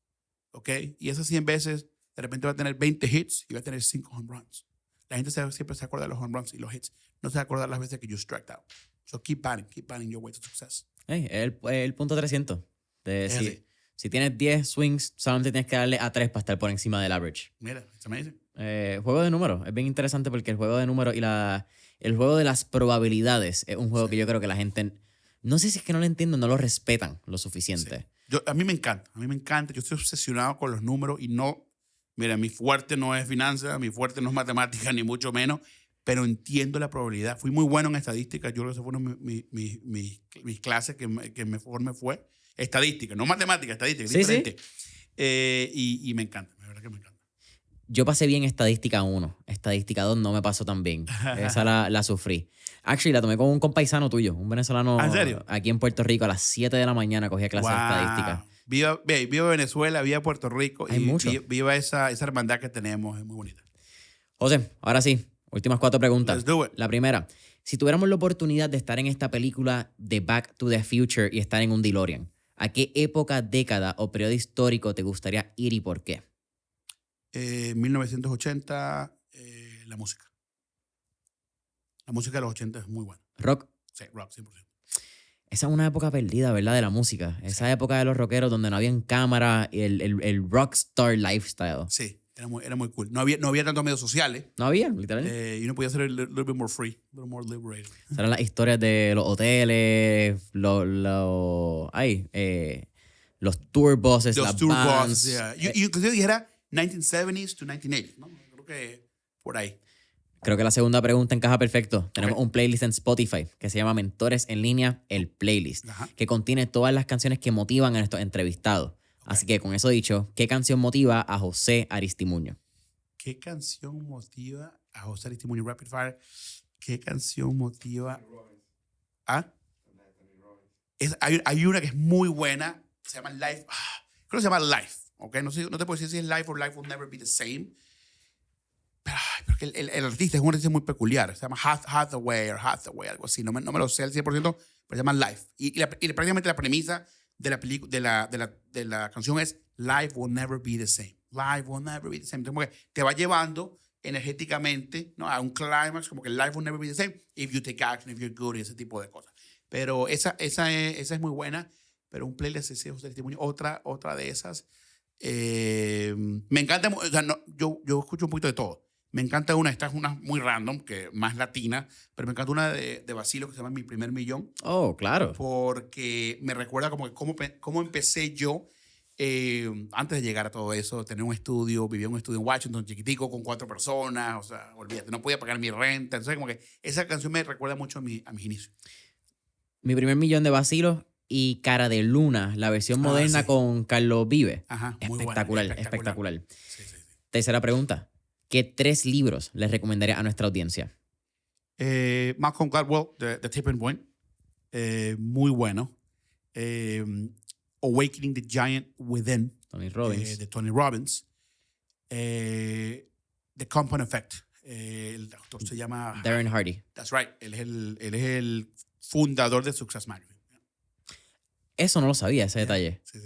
¿ok? Y esas 100 veces, de repente va a tener 20 hits y va a tener 5 home runs. La gente siempre se acuerda de los home runs y los hits. No se acuerda las veces que you struck out. So keep batting your way to success. Hey, el punto 300. Si tienes 10 swings, solamente tienes que darle a 3 para estar por encima del average. Mira, it's amazing. Juego de números. Es bien interesante porque el juego de números y el juego de las probabilidades es un juego que yo creo que la gente, no sé si es que no lo entienden, no lo respetan lo suficiente. Sí. A mí me encanta. Yo estoy obsesionado con los números y no, mira, mi fuerte no es finanzas, mi fuerte no es matemática, ni mucho menos, pero entiendo la probabilidad. Fui muy bueno en estadística. Yo creo que eso fue una de mis clases que mejor me fue. Estadística, no matemática, estadística, es diferente. Sí. Y me encanta, la verdad que me encanta. Yo pasé bien estadística 1. Estadística 2 no me pasó tan bien. Esa la sufrí. Actually, la tomé con un compaisano tuyo, un venezolano. ¿En serio? Aquí en Puerto Rico a las 7 de la mañana cogía clases de estadística. Viva Venezuela, viva Puerto Rico. Hay mucho. Viva esa hermandad que tenemos, es muy bonita. José, ahora sí, últimas 4 preguntas. Let's do it. La primera, si tuviéramos la oportunidad de estar en esta película de Back to the Future y estar en un DeLorean, ¿a qué época, década o periodo histórico te gustaría ir y por qué? 1980, la música. La música de los 80 es muy buena. ¿Rock? Sí, rock, 100%. Esa es una época perdida, ¿verdad? De la música. Esa época de los rockeros donde no había cámara, el rockstar lifestyle. Sí, era muy cool. No había tantos medios sociales. No había, literalmente. Y uno podía ser a little bit more free, a little more liberated. Eran las historias de los hoteles, los tour buses, los las tour bands. buses, yeah. Y inclusive dijera 1970s to 1980s, ¿no? Creo que por ahí. Creo que la segunda pregunta encaja perfecto. Tenemos un playlist en Spotify que se llama Mentores en Línea, el playlist, que contiene todas las canciones que motivan a nuestros entrevistados. Así que con eso dicho, ¿qué canción motiva a José Aristimuño? ¿Qué canción motiva a José Aristimuño? Rapid Fire. ¿Qué canción motiva? ¿Ah? Hay una que es muy buena, se llama Life. Creo que se llama Life. Okay? No te puedo decir si es Life o Life Will Never Be the Same. Pero que el artista es un artista muy peculiar. Se llama Hathaway, algo así. No me lo sé al 100%, pero se llama Life. Y prácticamente la premisa de la canción es Life Will Never Be the Same. Life Will Never Be the Same. Entonces, como que te va llevando energéticamente, ¿no?, a un clímax, como que Life Will Never Be the Same if you take action, if you're good, y ese tipo de cosas. Pero esa es muy buena. Pero un playlist de José Aristimuño, otra de esas. Me encanta, o sea, yo escucho un poquito de todo. Me encanta esta es una muy random, que más latina, pero me encanta una de Basilio que se llama Mi Primer Millón. Oh, claro. Porque me recuerda como que cómo empecé yo antes de llegar a todo eso, tener un estudio, vivía en un estudio en Washington, chiquitico, con 4 personas, o sea, olvídate, no podía pagar mi renta. Entonces, como que esa canción me recuerda mucho a mis inicios. Mi Primer Millón de Basilio y Cara de Luna, la versión moderna con Carlos Vive. Ajá, espectacular. Sí. Tercera pregunta. ¿Qué 3 libros les recomendaría a nuestra audiencia? Malcolm Gladwell, The Tipping Point. Muy bueno. Awakening the Giant Within. Tony Robbins. De Tony Robbins. The Compound Effect. El autor se llama Darren Hardy. That's right. Él es el fundador de Success Magazine. Eso no lo sabía, ese detalle. Sí.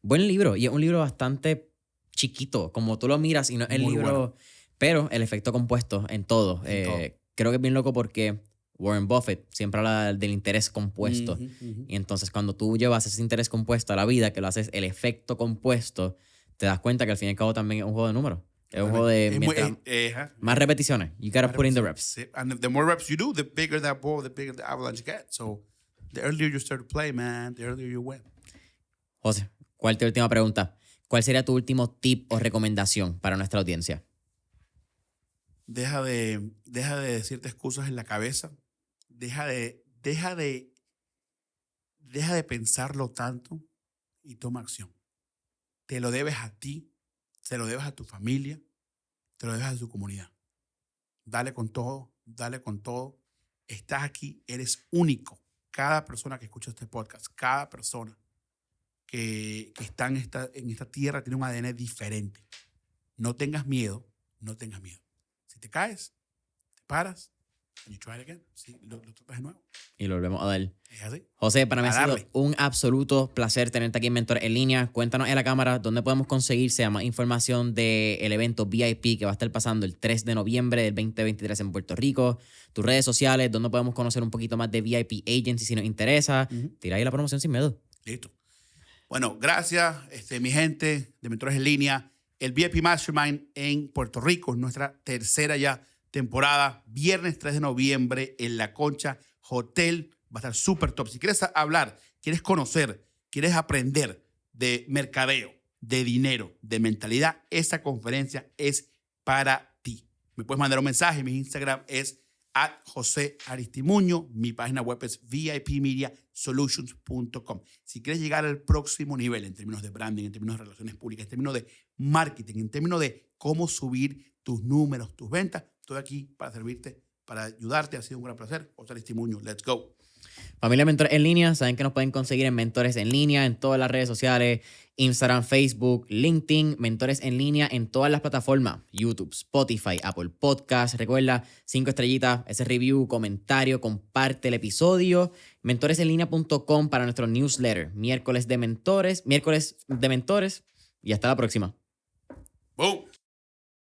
Buen libro. Y es un libro bastante chiquito. Como tú lo miras y no es el libro... Bueno. Pero el efecto compuesto en todo. Creo que es bien loco porque Warren Buffett siempre habla del interés compuesto. Y entonces cuando tú llevas ese interés compuesto a la vida, que lo haces el efecto compuesto, te das cuenta que al fin y al cabo también es un juego de números. Es un juego de Es muy- mientras más repeticiones. You gotta put in the reps. Sí, and the more reps you do, the bigger that ball, the bigger the avalanche gets. So the earlier you start to play, man, the earlier you win. José, ¿cuál es tu última pregunta? ¿Cuál sería tu último tip o recomendación para nuestra audiencia? Deja de decirte excusas en la cabeza. Deja de pensarlo tanto y toma acción. Te lo debes a ti, te lo debes a tu familia, te lo debes a tu comunidad. Dale con todo, dale con todo. Estás aquí, eres único. Cada persona que escucha este podcast, cada persona que está en esta tierra tiene un ADN diferente. No tengas miedo, no tengas miedo. Si te caes, te paras, and you try it again. Sí, lo tratas de nuevo. Y lo volvemos a dar. Es así. José, para mí A ha sido darle. un absoluto placer tenerte aquí en Mentores en Línea. Cuéntanos en la cámara dónde podemos conseguirse más información del evento VIP que va a estar pasando el 3 de noviembre del 2023 en Puerto Rico. Tus redes sociales, dónde podemos conocer un poquito más de VIP Agency si nos interesa. Tira ahí la promoción sin miedo. Listo. Bueno, gracias, mi gente de Mentores en Línea. El VIP Mastermind en Puerto Rico, nuestra tercera ya temporada, viernes 3 de noviembre en La Concha Hotel. Va a estar súper top. Si quieres hablar, quieres conocer, quieres aprender de mercadeo, de dinero, de mentalidad, esa conferencia es para ti. Me puedes mandar un mensaje. Mi Instagram es @JoséAristimuño. Mi página web es vipmediasolutions.com. Si quieres llegar al próximo nivel en términos de branding, en términos de relaciones públicas, en términos de marketing, en términos de cómo subir tus números, tus ventas, estoy aquí para servirte, para ayudarte. Ha sido un gran placer. José Aristimuño, let's go. Familia Mentores en Línea, saben que nos pueden conseguir en Mentores en Línea en todas las redes sociales, Instagram, Facebook, LinkedIn, Mentores en Línea en todas las plataformas, YouTube, Spotify, Apple Podcasts. Recuerda, 5 estrellitas, ese review, comentario, comparte el episodio. Mentoresenlinea.com para nuestro newsletter, miércoles de mentores, y hasta la próxima. Boom.